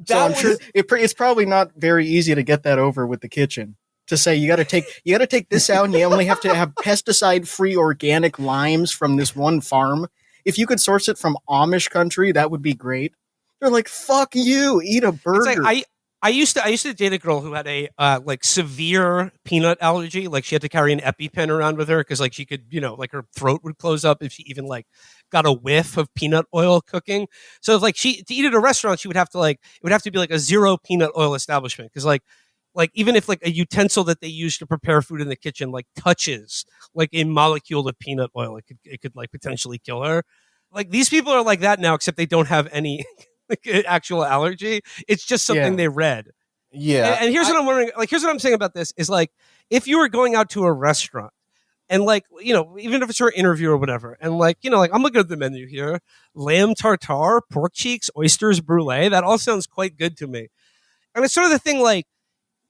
So I'm sure it's probably not very easy to get that over with the kitchen. To say you got to take this out, and you only have to have pesticide-free organic limes from this one farm. If you could source it from Amish country, that would be great. They're like, fuck you, eat a burger. Like, I used to date a girl who had a like severe peanut allergy. Like she had to carry an EpiPen around with her because like she could, like her throat would close up if she even like got a whiff of peanut oil cooking. So if, like to eat at a restaurant, she would have to it would have to be like a zero peanut oil establishment because like even if like a utensil that they use to prepare food in the kitchen like touches like a molecule of peanut oil, it could like potentially kill her. Like these people are like that now, except they don't have any actual allergy. It's just something they read. Yeah. And here's what I'm wondering. Like, here's what I'm saying about this is like, if you were going out to a restaurant and like, even if it's your interview or whatever, and like, like I'm looking at the menu here, lamb tartare, pork cheeks, oysters brulee. That all sounds quite good to me. And it's sort of the thing, like,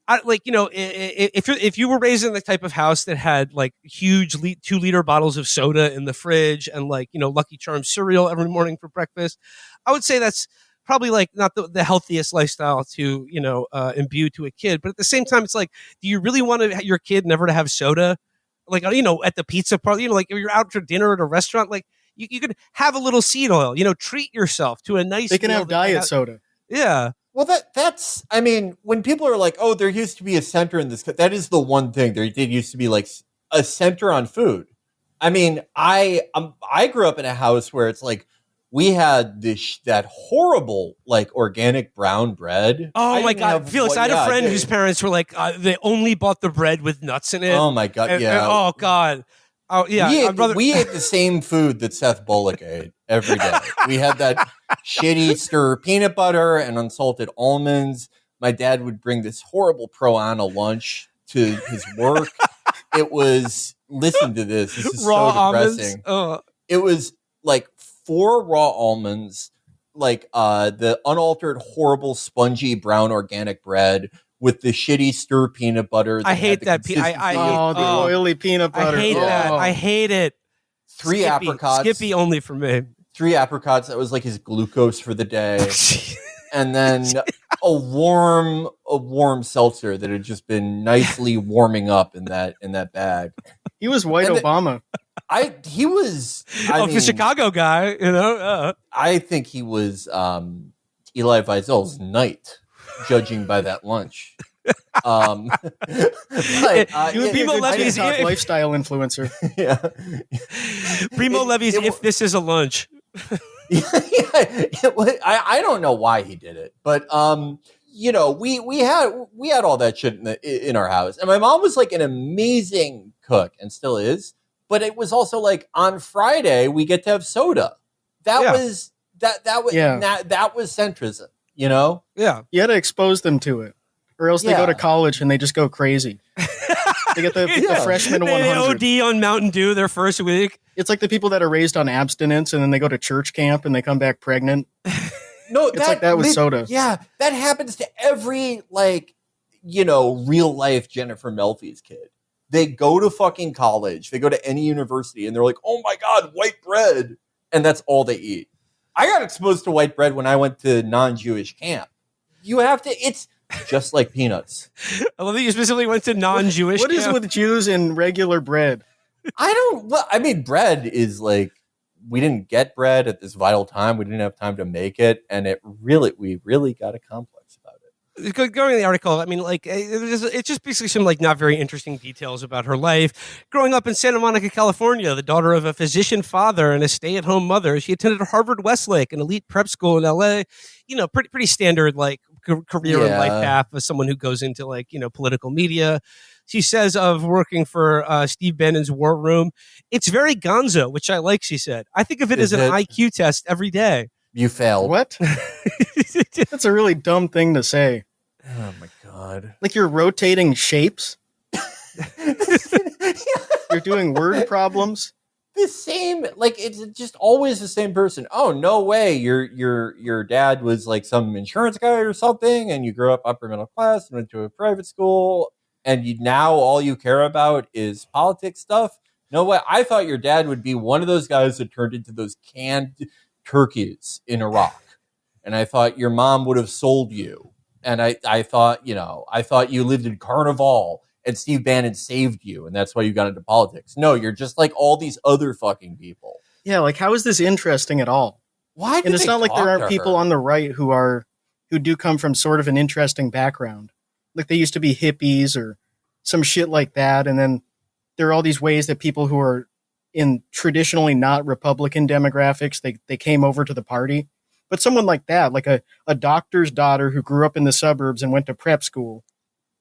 if you were raised in the type of house that had like huge 2-liter bottles of soda in the fridge and like, Lucky Charms cereal every morning for breakfast, I would say that's probably like not the healthiest lifestyle to, imbue to a kid. But at the same time, it's like, do you really want your kid never to have soda? Like, at the pizza parlor, like if you're out to dinner at a restaurant, like you could have a little seed oil, treat yourself to a nice They can have diet soda. Yeah. Well, that's, I mean, when people are like, oh, there used to be a center in this, that is the one thing. There did used to be like a center on food. I mean, I grew up in a house where it's like, we had that horrible, like, organic brown bread. Oh, my God. Felix, I had a friend whose parents were like, they only bought the bread with nuts in it. Oh, my God, yeah. Oh, God. Oh, yeah. We ate the same food that Seth Bullock ate every day. We had that shitty stir peanut butter and unsalted almonds. My dad would bring this horrible Pro-Ana lunch to his work. It was, listen to this. This is raw so depressing. It was like 4 raw almonds, like the unaltered, horrible, spongy brown organic bread with the shitty stir peanut butter. I hate that. The oily peanut butter. I hate that. I hate it. 3 apricots. Skippy only for me. 3 apricots. That was like his glucose for the day. And then a warm seltzer that had just been nicely warming up in that bag. He was white Obama. He was the Chicago guy, I think he was Eli Wiesel's knight, judging by that lunch. He would be Levy's lifestyle influencer. Yeah. Primo Levy's If This Is a Lunch. I don't know why he did it, but we had all that shit in our house, and my mom was like an amazing cook and still is. But it was also like on Friday we get to have soda. That was centrism, Yeah, you had to expose them to it, or else they go to college and they just go crazy. They get the freshman 100. They OD on Mountain Dew their first week. It's like the people that are raised on abstinence and then they go to church camp and they come back pregnant. No, it's like that with soda. Yeah, that happens to every real life Jennifer Melfi's kid. They go to fucking college. They go to any university and they're like, oh my God, white bread. And that's all they eat. I got exposed to white bread when I went to non-Jewish camp. It's just like peanuts. I love that you specifically went to non-Jewish camp. What is with Jews and regular bread? Bread is like, we didn't get bread at this vital time. We didn't have time to make it. And we really got a complex about it. Going to the article, I mean, like, it's just basically some, like, not very interesting details about her life. Growing up in Santa Monica, California, the daughter of a physician father and a stay-at-home mother, she attended Harvard Westlake, an elite prep school in L.A., pretty standard, like, career and life path of someone who goes into, like, political media. She says of working for Steve Bannon's War Room, it's very gonzo, which I like, she said. I think of it as an IQ test every day. You failed. What? That's a really dumb thing to say. Oh my God. Like you're rotating shapes? You're doing word problems? the same, like it's just always the same person. Oh, no way. Your dad was like some insurance guy or something, and you grew up upper middle class and went to a private school, and now all you care about is politics stuff. No way. I thought your dad would be one of those guys that turned into those canned turkeys in Iraq. And I thought your mom would have sold you. And I thought, I thought you lived in Carnival and Steve Bannon saved you, and that's why you got into politics. No, you're just like all these other fucking people. Yeah, like how is this interesting at all? Why? And it's not like there aren't people on the right who do come from sort of an interesting background. Like they used to be hippies or some shit like that, and then there are all these ways that people who are in traditionally not Republican demographics, they came over to the party. But someone like that, like a doctor's daughter who grew up in the suburbs and went to prep school,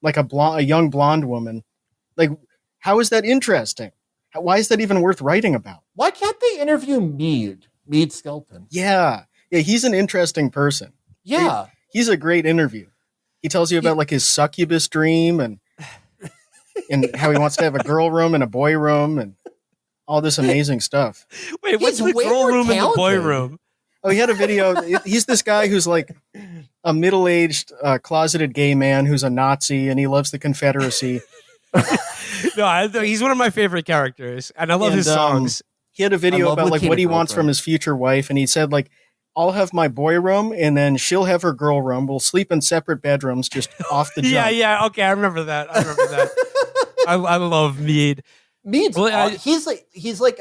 like a young blonde woman, like how is that interesting? Why is that even worth writing about? Why can't they interview Mead Skelton? Yeah, he's an interesting person. Yeah, he's a great interview. He tells you about like his succubus dream and how he wants to have a girl room and a boy room and all this amazing stuff. Wait, what's the girl room and the boy room? Oh, he had a video. He's this guy who's like a middle-aged, closeted gay man who's a Nazi and he loves the Confederacy. No, he's one of my favorite characters, and I love his songs. He had a video about like what he wants from his future wife, and he said like, "I'll have my boy room, and then she'll have her girl room. We'll sleep in separate bedrooms, just off the jump." Yeah. Okay, I remember that. I love Mead. Mead's he's like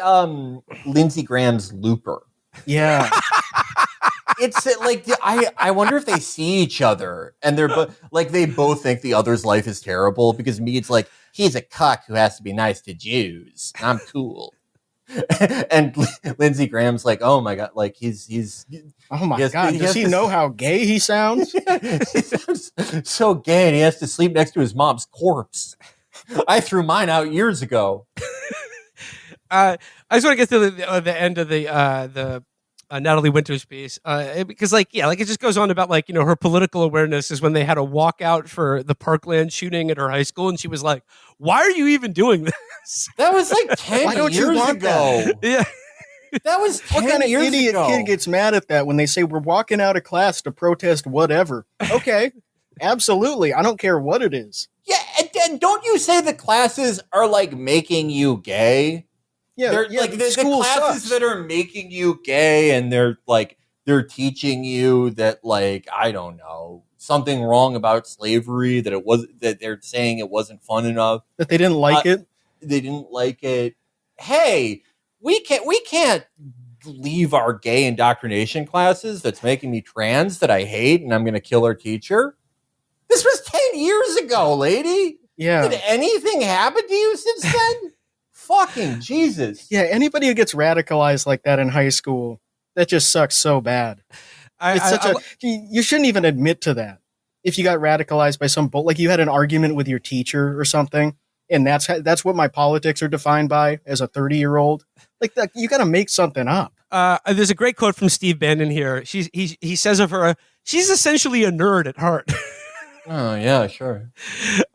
Lindsey Graham's Looper. Yeah. It's like I wonder if they see each other and they both think the other's life is terrible because Mead's like, he's a cuck who has to be nice to Jews. I'm cool. And Lindsey Graham's like, oh my god, like he's oh my god, does he know how gay he sounds? He sounds so gay, and he has to sleep next to his mom's corpse. I threw mine out years ago. I just want to get to the end of the Natalie Winters piece because it just goes on about her political awareness is when they had a walkout for the Parkland shooting at her high school, and she was like, "Why are you even doing this?" That was like 10 years ago. Yeah. That was 10 what kind of years idiot ago. kid gets mad at that when they say we're walking out of class to protest whatever? Okay, absolutely. I don't care what it is. Yeah, and don't you say the classes are like making you gay? Yeah, they're like the classes sucks. that are making you gay, and they're teaching you that like I don't know something wrong about slavery, that they're saying it wasn't fun enough, that they didn't like it. They didn't like it. Hey, we can't leave our gay indoctrination classes. That's making me trans that I hate, and I'm going to kill our teacher. This was 10 years ago, lady. Yeah. Did anything happen to you since then? Fucking Jesus. Yeah, anybody who gets radicalized like that in high school, that just sucks so bad. You shouldn't even admit to that. If you got radicalized by some like you had an argument with your teacher or something, and that's what my politics are defined by as a 30-year-old. Like that, you got to make something up. There's a great quote from Steve Bannon here. He says of her, she's essentially a nerd at heart. Oh yeah, sure.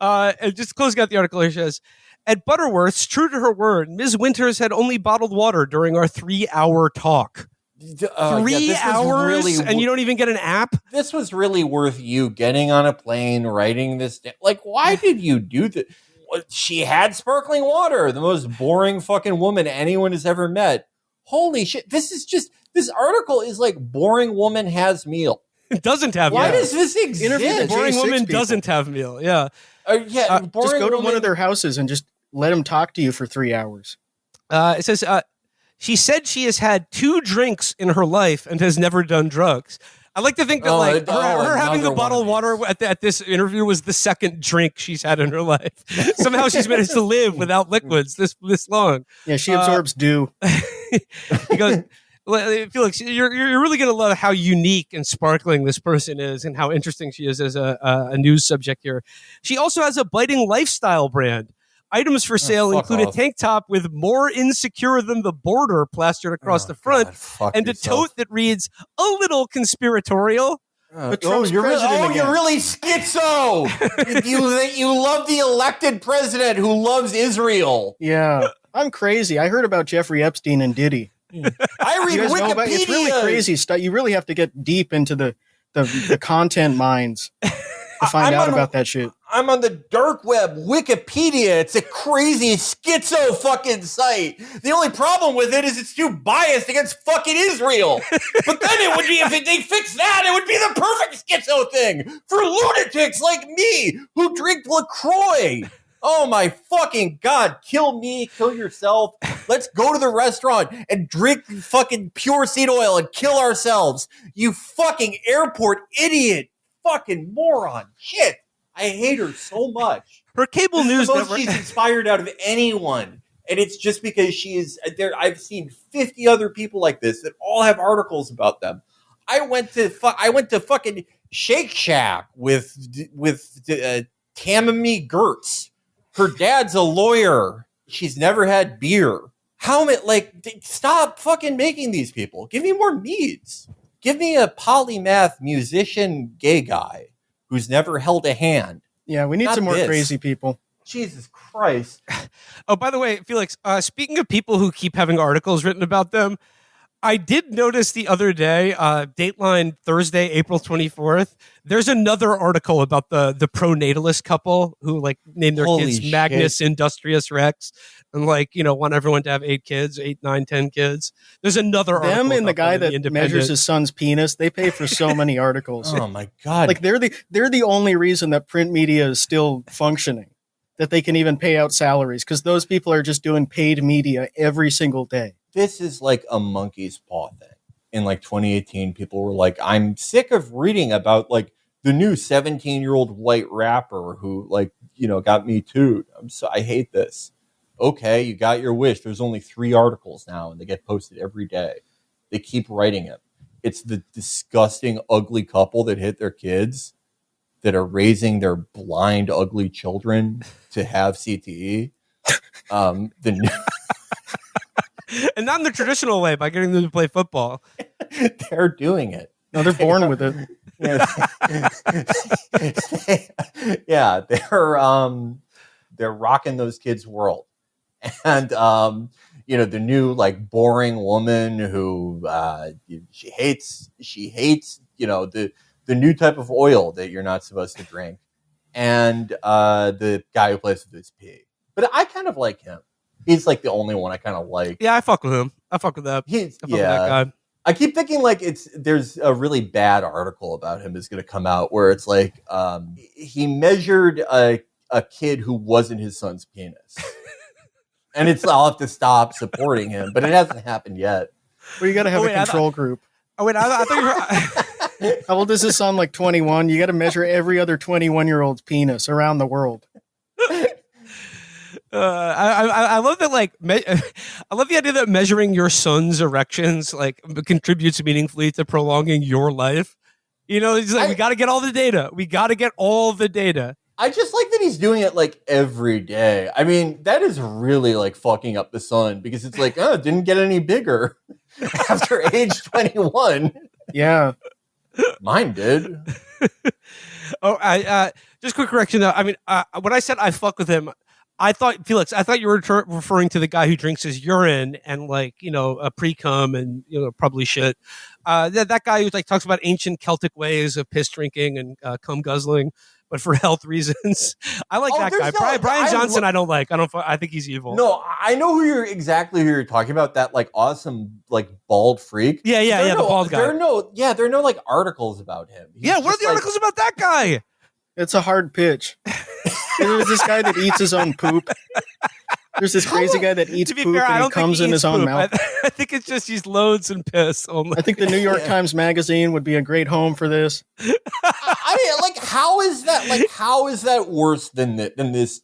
And just closing out the article, here says, at Butterworth's, true to her word, Ms. Winters had only bottled water during our 3-hour talk. 3 hours, and you don't even get an app? This was really worth you getting on a plane, writing this down. Like, why did you do this? She had sparkling water, the most boring fucking woman anyone has ever met. Holy shit. This article is like boring woman has meal. It doesn't have meal. Why meal. does this exist? Boring woman doesn't have meal. Yeah. Just go to one of their houses and just let them talk to you for 3 hours. It says, she said she has had 2 drinks in her life and has never done drugs. I like to think that her having the bottled water at this interview was the second drink she's had in her life. Somehow she's managed to live without liquids this long. Yeah, she absorbs dew. He goes, Felix, you're really going to love how unique and sparkling this person is and how interesting she is as a news subject here. She also has a biting lifestyle brand. Items for sale include a tank top with "more insecure than the border" plastered across the front, and a tote that reads "a little conspiratorial." You're really schizo. you love the elected president who loves Israel. Yeah. I'm crazy. I heard about Jeffrey Epstein and Diddy. I read Wikipedia. It's really crazy stuff. You really have to get deep into the content mines to find out about that shit. I'm on the dark web, Wikipedia. It's a crazy schizo fucking site. The only problem with it is it's too biased against fucking Israel. But then it would be, if they fix that, it would be the perfect schizo thing for lunatics like me who drink LaCroix. Oh my fucking God. Kill me, kill yourself. Let's go to the restaurant and drink fucking pure seed oil and kill ourselves. You fucking airport idiot. Fucking moron. Shit. I hate her so much. Her cable news network. She's inspired out of anyone. And it's just because she is there. I've seen 50 other people like this that all have articles about them. I went to fucking Shake Shack with Tammy Gertz. Her dad's a lawyer. She's never had beer. Stop fucking making these people. Give me more needs. Give me a polymath musician gay guy who's never held a hand. Yeah, we need some more crazy people. Jesus Christ. Oh, by the way, Felix, speaking of people who keep having articles written about them, I did notice the other day, Dateline Thursday, April 24th, there's another article about the pronatalist couple who named their kids Magnus Industrious Rex and want everyone to have 8, 9, 10 kids. There's another article. Them and the guy that measures his son's penis, they pay for so many articles. Oh my God. They're the only reason that print media is still functioning, that they can even pay out salaries, because those people are just doing paid media every single day. This is like a monkey's paw thing. In 2018, people were like, I'm sick of reading about the new 17-year-old white rapper who got me too'd. I hate this. Okay, you got your wish. There's only 3 articles now and they get posted every day. They keep writing it. It's the disgusting, ugly couple that hit their kids that are raising their blind, ugly children to have CTE. And not in the traditional way, by getting them to play football. They're doing it. No, they're born with it. Yeah, they're rocking those kids' world. And the new boring woman who she hates the new type of oil that you're not supposed to drink. And the guy who plays with his pee. But I kind of like him. He's the only one I kind of like. Yeah, I fuck with him. I fuck with that. With that guy. I keep thinking there's a really bad article about him is going to come out where it's he measured a kid who wasn't his son's penis. And I'll have to stop supporting him, but it hasn't happened yet. Well, you got to have a control group. Oh wait, I thought you were. How old is his son? 21. You got to measure every other 21-year-old's penis around the world. I love that. I love the idea that measuring your son's erections contributes meaningfully to prolonging your life. We got to get all the data. We got to get all the data. I just like that he's doing it every day. I mean, that is really fucking up the son because it's it didn't get any bigger after age 21. Yeah, mine did. Oh, just quick correction though. I mean, when I said I fuck with him, I thought, Felix, you were referring to the guy who drinks his urine and a pre-cum and, probably shit. That guy who talks about ancient Celtic ways of piss drinking and cum guzzling, but for health reasons. I like that guy. Brian Johnson, I don't like. I think he's evil. No, I know who you're talking about. That awesome bald freak. Yeah, the bald guy. There are no articles about him. What are the articles about that guy? It's a hard pitch. There's this guy that eats his own poop. There's this crazy guy that eats poop and he comes in his own mouth. I think it's just he's loads and piss only. I think the New York Times Magazine would be a great home for this. I mean, how is that worse than this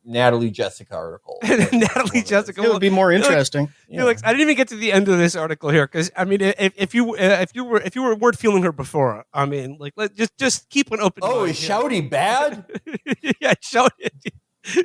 Natalie Jessica article? Natalie Jessica. It would be more interesting. Felix, I didn't even get to the end of this article here because I mean, if you weren't feeling her before, I mean, just keep an open. Oh, is Shouty bad? Yeah,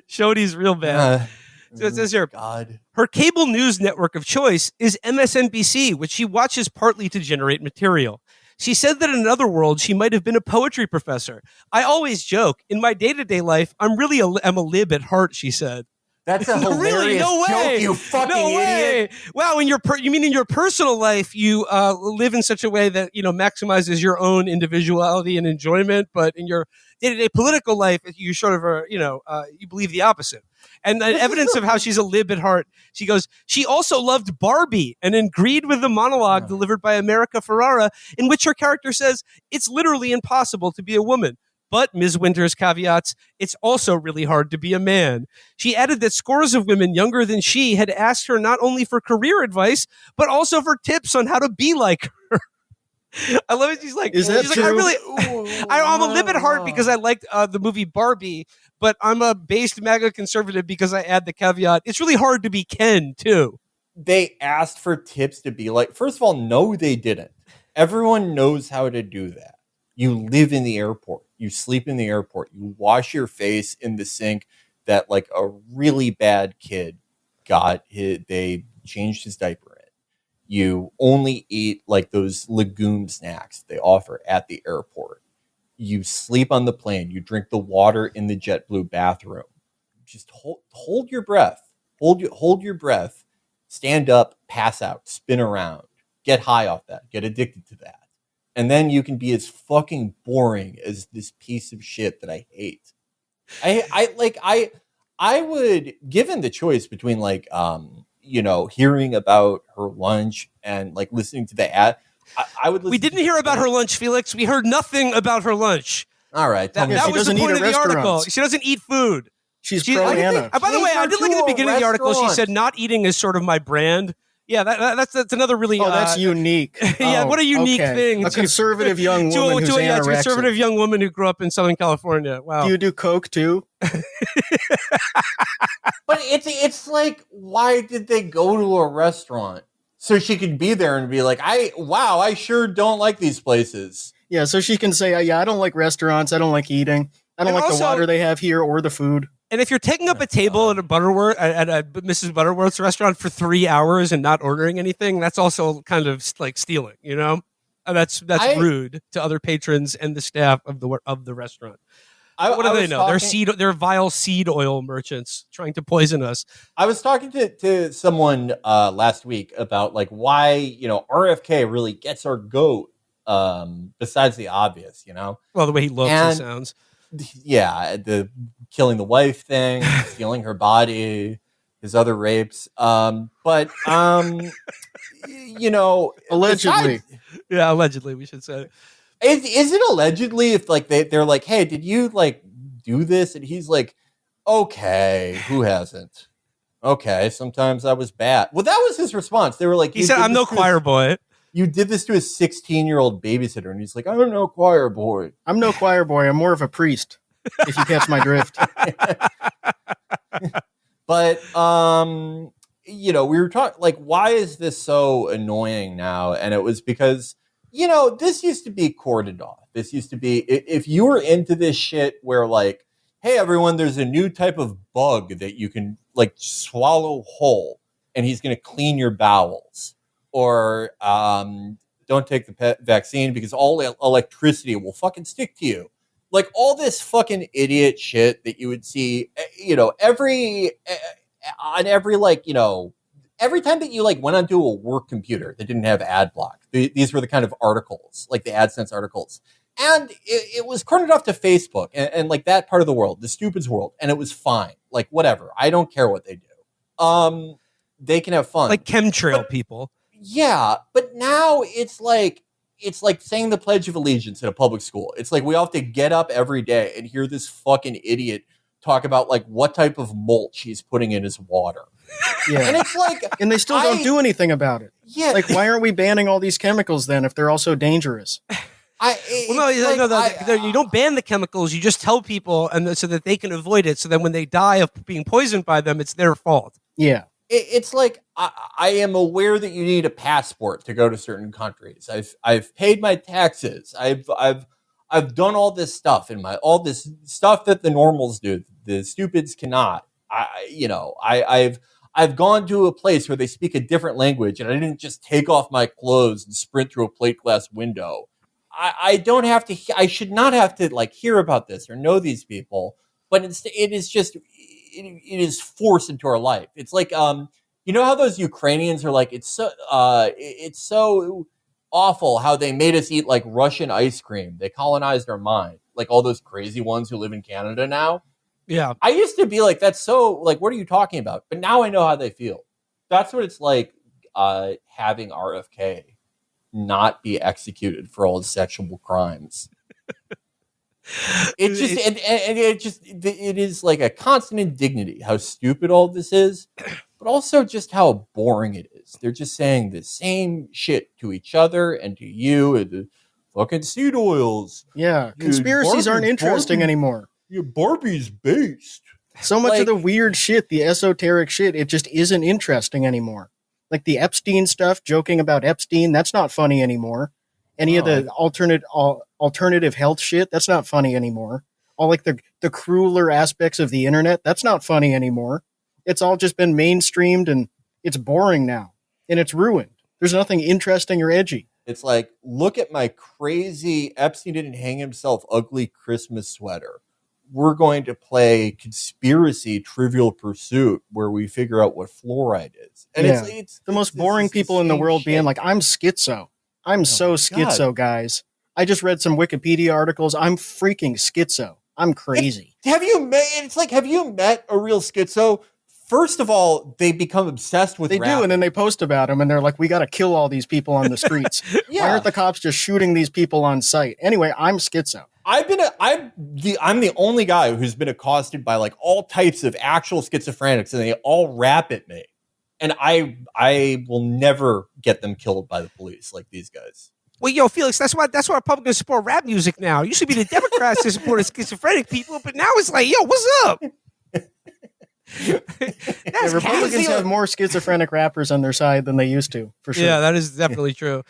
Shouty's real bad. So it says here, God. Her cable news network of choice is MSNBC, which she watches partly to generate material. She said that in another world, she might have been a poetry professor. I always joke, in my day-to-day life, I'm a lib at heart, she said. That's a hilarious really? No joke, way. you fucking no way. idiot. Wow, you mean in your personal life, you live in such a way that, maximizes your own individuality and enjoyment, but in your day-to-day political life, you sort of are, you believe the opposite. And evidence of how she's a lib at heart, she goes, she also loved Barbie and agreed with the monologue delivered by America Ferrara, in which her character says, it's literally impossible to be a woman. But, Ms. Winters caveats, it's also really hard to be a man. She added that scores of women younger than she had asked her not only for career advice, but also for tips on how to be like her. I love it. She's like, I'm a lib at heart because I liked the movie Barbie, but I'm a based MAGA conservative because I add the caveat, it's really hard to be Ken, too. They asked for tips to be like, first of all, no, they didn't. Everyone knows how to do that. You live in the airport. You sleep in the airport. You wash your face in the sink that like a really bad kid they changed his diaper in. You only eat like those legume snacks they offer at the airport. You sleep on the plane. You drink the water in the JetBlue bathroom. Just hold your breath. Hold your breath. Stand up, pass out, spin around, get high off that, get addicted to that. And then you can be as fucking boring as this piece of shit that I hate. I would, given the choice between like, hearing about her lunch and like listening to the ad, I would listen. We didn't hear about her lunch, Felix. We heard nothing about her lunch. All right. That was the point of the article. She doesn't eat food. She's pro-Anna. By the way, I did like at the beginning of the article, she said not eating is sort of my brand. Yeah, that's another really... Oh, that's unique. Yeah, what a unique thing. A conservative young woman who's anorexic. A conservative young woman who grew up in Southern California. Wow. Do you do Coke, too? But it's like, why did they go to a restaurant? So she could be there and be like, I sure don't like these places. Yeah, so she can say, I don't like restaurants. I don't like eating. I don't like the water they have here or the food. And if you're taking up a table at a Mrs. Butterworth's restaurant for 3 hours and not ordering anything, that's also kind of like stealing, And that's rude to other patrons and the staff of the restaurant. What do they know? They're vile seed oil merchants trying to poison us. I was talking to someone last week about like why RFK really gets our goat. Besides the obvious, Well, the way he looks and sounds. Yeah, the killing the wife thing, stealing her body, his other rapes. But allegedly. Yeah, allegedly, we should say. Is it allegedly if like they're like, hey, did you like do this? And he's like, okay, who hasn't? Okay, sometimes I was bad. Well, that was his response. They were like, he said, I'm no choir boy. You did this to a 16-year-old babysitter. And he's like, I'm no choir boy. I'm no choir boy. I'm more of a priest, if you catch my drift. But, we were talking, like, why is this so annoying now? And it was because, this used to be cordoned off. This used to be, if you were into this shit where, like, hey, everyone, there's a new type of bug that you can, like, swallow whole, and he's going to clean your bowels. Or don't take the vaccine because all electricity will fucking stick to you. Like all this fucking idiot shit that you would see, every time that you like went onto a work computer that didn't have ad block. These were the kind of articles, like the AdSense articles. And it was cordoned off to Facebook and like that part of the world, the stupid's world. And it was fine. Like whatever. I don't care what they do. They can have fun. Like chemtrail people. Yeah, but now it's like saying the Pledge of Allegiance at a public school. It's like we all have to get up every day and hear this fucking idiot talk about like what type of mulch he's putting in his water. Yeah. And it's like, and they still don't do anything about it. Yeah. Like, why aren't we banning all these chemicals then if they're all so dangerous? You don't ban the chemicals. You just tell people so that they can avoid it. So then when they die of being poisoned by them, it's their fault. Yeah. It's like I am aware that you need a passport to go to certain countries. I've paid my taxes. I've done all this stuff all this stuff that the normals do. The stupids cannot. I've gone to a place where they speak a different language, and I didn't just take off my clothes and sprint through a plate glass window. I don't have to. I should not have to like hear about this or know these people. But it is just. it is forced into our life. It's like, you know how those Ukrainians are like, it's so awful how they made us eat like Russian ice cream. They colonized our mind. Like all those crazy ones who live in Canada now. Yeah. I used to be like, that's so, like, what are you talking about? But now I know how they feel. That's what it's like having RFK not be executed for all his sexual crimes. It is like a constant indignity how stupid all this is, but also just how boring it is. They're just saying the same shit to each other and to you and the fucking seed oils. Yeah, conspiracies aren't interesting anymore. Yeah, Barbie's based. So much of the weird shit, the esoteric shit, it just isn't interesting anymore. Like the Epstein stuff, joking about Epstein, that's not funny anymore. Any of the alternative health shit, that's not funny anymore. All like the crueler aspects of the internet, that's not funny anymore. It's all just been mainstreamed and it's boring now. And it's ruined. There's nothing interesting or edgy. It's like, look at my crazy Epstein didn't hang himself ugly Christmas sweater. We're going to play conspiracy Trivial Pursuit where we figure out what fluoride is. And it's the most boring people in the world being like, I'm schizo. I'm so schizo, guys. I just read some Wikipedia articles. I'm freaking schizo. I'm crazy. Have you met a real schizo? First of all, they become obsessed with rapping. Do, and then they post about them, and they're like, we got to kill all these people on the streets. Why aren't the cops just shooting these people on sight? Anyway, I'm schizo. I'm the only guy who's been accosted by like all types of actual schizophrenics, and they all rap at me. And I will never get them killed by the police like these guys. Well, yo, Felix, that's why Republicans support rap music now. It used to be the Democrats that supported schizophrenic people, but now it's like, yo, what's up? Republicans have more schizophrenic rappers on their side than they used to, for sure. Yeah, that is definitely true.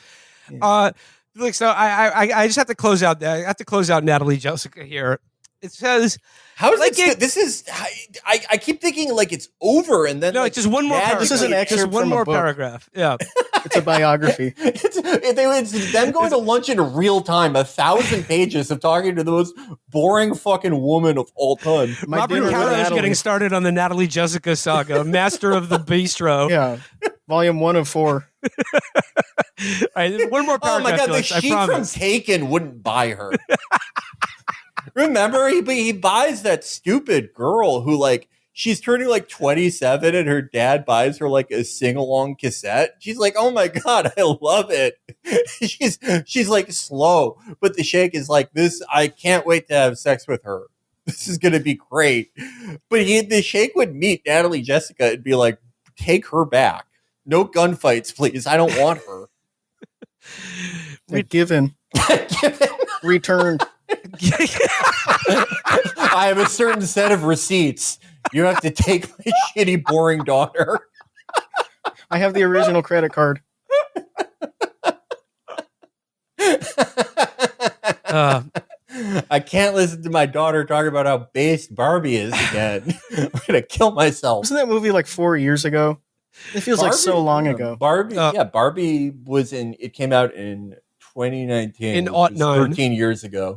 Felix, so I just have to close out. I have to close out Natalie Jessica here. It says, "How is like this is?" I keep thinking like it's over, and then no, it's just one more. Paragraph. This is an excerpt just one from more a book. paragraph. Yeah, it's a biography. It's them going to lunch in real time. 1,000 pages of talking to the most boring fucking woman of all time. Robert Caro is getting started on the Natalie Jessica saga, Master of the Bistro. Yeah, volume 1 of 4. All right, one more paragraph. Oh my god, Felix, the sheet from Taken wouldn't buy her. Remember, he buys that stupid girl who like she's turning like 27 and her dad buys her like a sing-along cassette. She's like, oh my god, I love it. she's like slow, but the Sheikh is like, this, I can't wait to have sex with her. This is gonna be great. But the Sheikh would meet Natalie Jessica and be like, take her back. No gunfights, please. I don't want her. Given. Returned. I have a certain set of receipts. You have to take my shitty, boring daughter. I have the original credit card. I can't listen to my daughter talk about how based Barbie is again. I'm going to kill myself. Wasn't that movie like 4 years ago? It feels like so long ago. Barbie was it came out in 2019. In 2009. 13 years ago.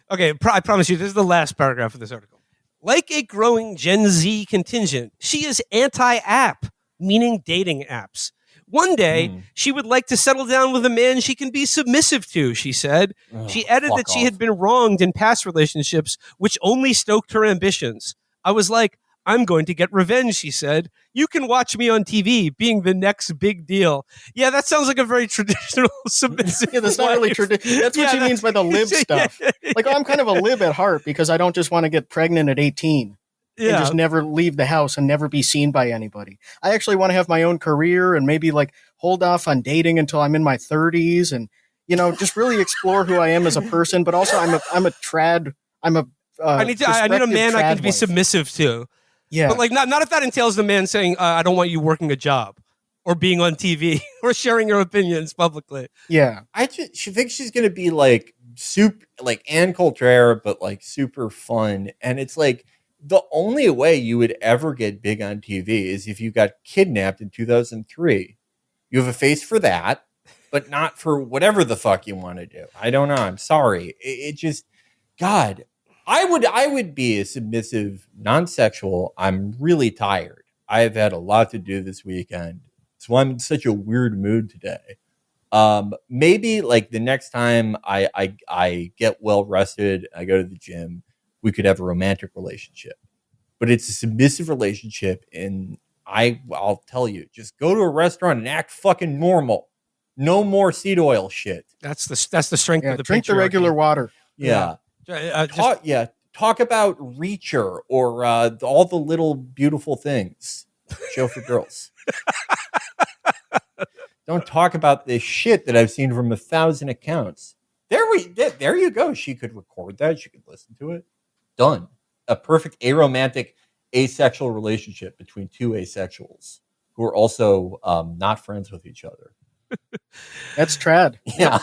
Okay, I promise you, this is the last paragraph of this article. Like a growing Gen Z contingent, she is anti-app, meaning dating apps. One day, she would like to settle down with a man she can be submissive to, she said. She added that she had been wronged in past relationships, which only stoked her ambitions. I was like, I'm going to get revenge, she said. You can watch me on TV, being the next big deal. Yeah, that sounds like a very traditional submissive. Yeah, that's not really traditional. That's what she means by the lib stuff. Like, I'm kind of a lib at heart because I don't just want to get pregnant at 18 and just never leave the house and never be seen by anybody. I actually want to have my own career and maybe like hold off on dating until I'm in my 30s and, you know, just really explore who I am as a person. But also, I'm a trad. I need a man I can be submissive to. Yeah. But like not if that entails the man saying, I don't want you working a job or being on TV or sharing your opinions publicly. Yeah. She thinks she's going to be like super, like Ann Coulter, but like super fun. And it's like the only way you would ever get big on TV is if you got kidnapped in 2003. You have a face for that, but not for whatever the fuck you want to do. I don't know. I'm sorry. It just, God, I would be a submissive, non-sexual. I'm really tired. I have had a lot to do this weekend, so I'm in such a weird mood today. Maybe like the next time I get well rested, I go to the gym, we could have a romantic relationship. But it's a submissive relationship, and I'll tell you, just go to a restaurant and act fucking normal. No more seed oil shit. That's the strength of the drink the regular water. Yeah. Talk about Reacher or all the little beautiful things. Show for girls. Don't talk about this shit that I've seen from 1,000 accounts. There you go. She could record that. She could listen to it. Done. A perfect aromantic, asexual relationship between two asexuals who are also not friends with each other. That's trad. Yeah.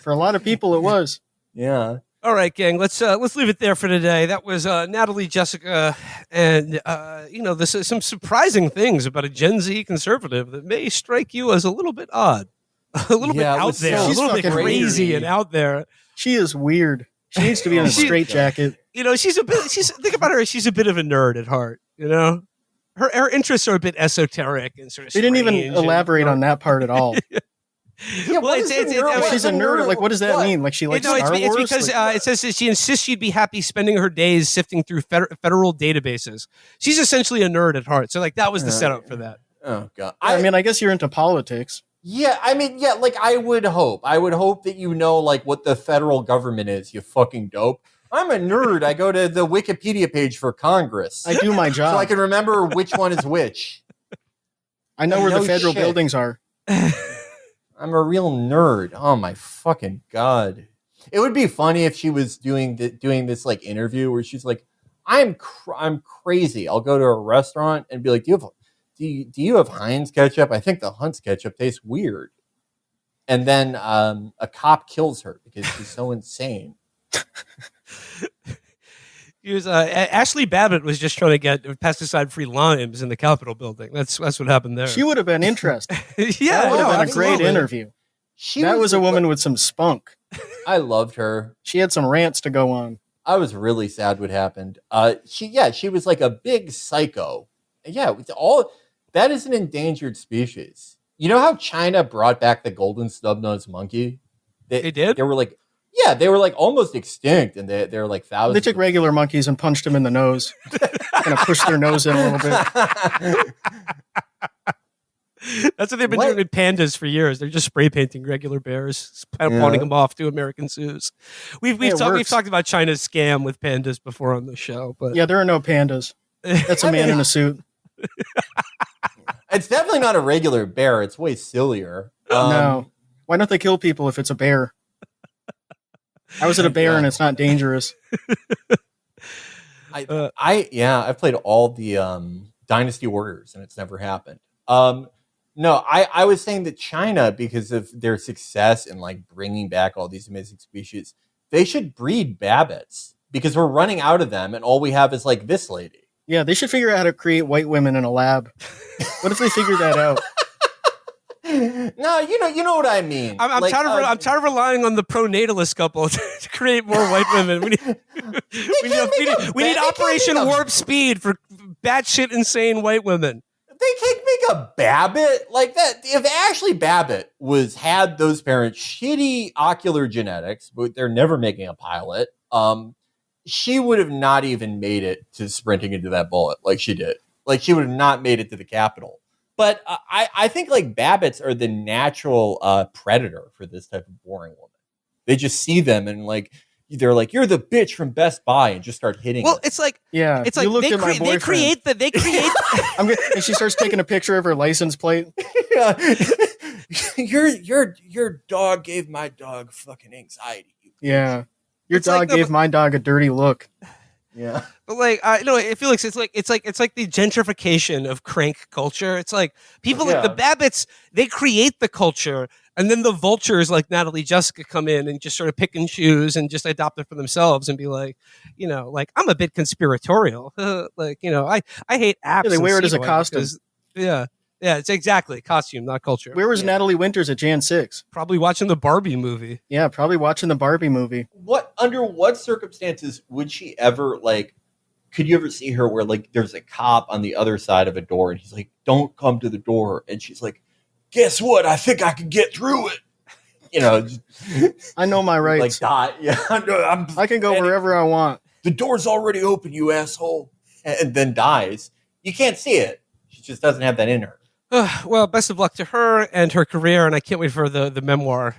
For a lot of people, it was. Yeah. All right, gang. Let's leave it there for today. That was Natalie, Jessica, and this is some surprising things about a Gen Z conservative that may strike you as a little bit odd, a little bit out there, a little bit crazy and out there. She is weird. She needs to be in a straitjacket. Think about her. She's a bit of a nerd at heart. Her interests are a bit esoteric and sort of. They didn't even elaborate on that part at all. Yeah, well, she's a nerd. Like, what does that mean? Like, she likes Star Wars? It's because it says that she insists she'd be happy spending her days sifting through federal databases. She's essentially a nerd at heart. So, like, that was the setup for that. Oh God! I guess you're into politics. Yeah, like I would hope that like what the federal government is. You fucking dope. I'm a nerd. I go to the Wikipedia page for Congress. I do my job so I can remember which one is which. I know where the federal buildings are. I'm a real nerd. Oh my fucking God. It would be funny if she was doing this like interview where she's like, I'm crazy. I'll go to a restaurant and be like, do you have Heinz ketchup? I think the Hunt's ketchup tastes weird. And then a cop kills her because she's so insane. Ashley Babbitt was just trying to get pesticide-free limes in the Capitol building. That's what happened there. She would have been interesting. Yeah, that would have been a great interview. That was a woman with some spunk. I loved her. She had some rants to go on. I was really sad what happened. She was like a big psycho. Yeah, that is an endangered species. You know how China brought back the golden snub-nosed monkey? They did? They were like, yeah, they were like almost extinct, and they're like thousands. They took regular monkeys and punched them in the nose, kind of pushed their nose in a little bit. That's what they've been doing with pandas for years. They're just spray painting regular bears, pawning them off to American zoos. We've talked about China's scam with pandas before on the show, but yeah, there are no pandas. That's a man in a suit. It's definitely not a regular bear. It's way sillier. No, why don't they kill people if it's a bear? How is it a bear and it's not dangerous? I've played all the Dynasty Warriors and it's never happened. No, I was saying that China, because of their success in like bringing back all these amazing species, they should breed Babbitts because we're running out of them and all we have is like this lady. Yeah, they should figure out how to create white women in a lab. What if they figure that out? No, you know what I mean. I'm tired of relying on the pro-natalist couple to create more white women. We need Operation Warp Speed for batshit insane white women. They can't make a Babbitt like that. If Ashley Babbitt had those parents' shitty ocular genetics, but they're never making a pilot, she would have not even made it to sprinting into that bullet like she did. Like she would have not made it to the Capitol. But I think like Babbitts are the natural predator for this type of boring woman. They just see them and like they're like, you're the bitch from Best Buy and just start hitting. Well, them. it's like they create. And she starts taking a picture of her license plate. Yeah. your dog gave my dog fucking anxiety. Yeah, your dog gave my dog a dirty look. Yeah, but like I feel like it's like the gentrification of crank culture. It's like people like the Babbitts, they create the culture, and then the vultures like Natalie, Jessica come in and just sort of pick and choose and just adopt it for themselves and be like, like I'm a bit conspiratorial. I hate apps. Yeah, they wear it as a costume. Yeah, it's exactly costume, not culture. Where was Natalie Winters at Jan 6? Probably watching the Barbie movie. Yeah, probably watching the Barbie movie. What? under what circumstances would she ever, like, could you ever see her where, like, there's a cop on the other side of a door and he's like, don't come to the door. And she's like, guess what? I think I can get through it. You know, I know my rights. Like, yeah, I can go wherever I want. The door's already open, you asshole. And then dies. You can't see it. She just doesn't have that in her. Well, best of luck to her and her career, and I can't wait for the memoir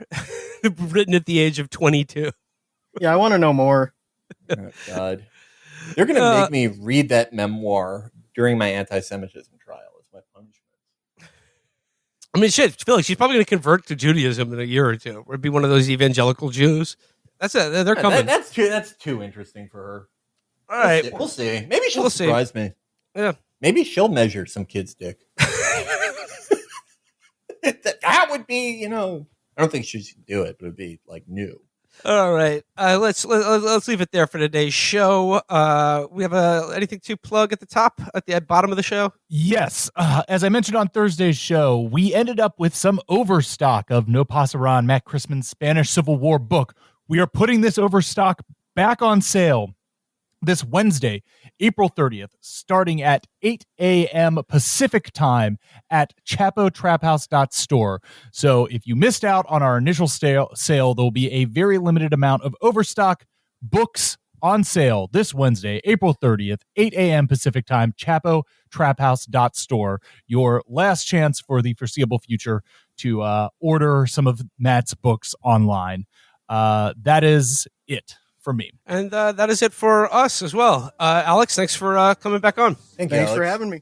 written at the age of 22. Yeah, I want to know more. Oh, God. They're going to make me read that memoir during my anti-Semitism trial as my punishment. I mean, shit, Phil, she's probably going to convert to Judaism in a year or two, or be one of those evangelical Jews. That's it. They're coming. That's too interesting for her. All right. We'll see. Maybe she'll surprise me. Yeah. Maybe she'll measure some kid's dick. That would be, you know, I don't think she should do it, but it would be like new. All right. Let's leave it there for today's show. We have anything to plug at the top, at the bottom of the show? Yes. As I mentioned on Thursday's show, we ended up with some overstock of No Pasaran, Matt Christman's Spanish Civil War book. We are putting this overstock back on sale this Wednesday, April 30th, starting at 8 a.m. Pacific time at chapotraphouse.store. So if you missed out on our initial sale, there will be a very limited amount of overstock books on sale this Wednesday, April 30th, 8 a.m. Pacific time, chapotraphouse.store. Your last chance for the foreseeable future to order some of Matt's books online. That is it for me. And that is it for us as well. Alex, thanks for coming back on. Thanks for having me.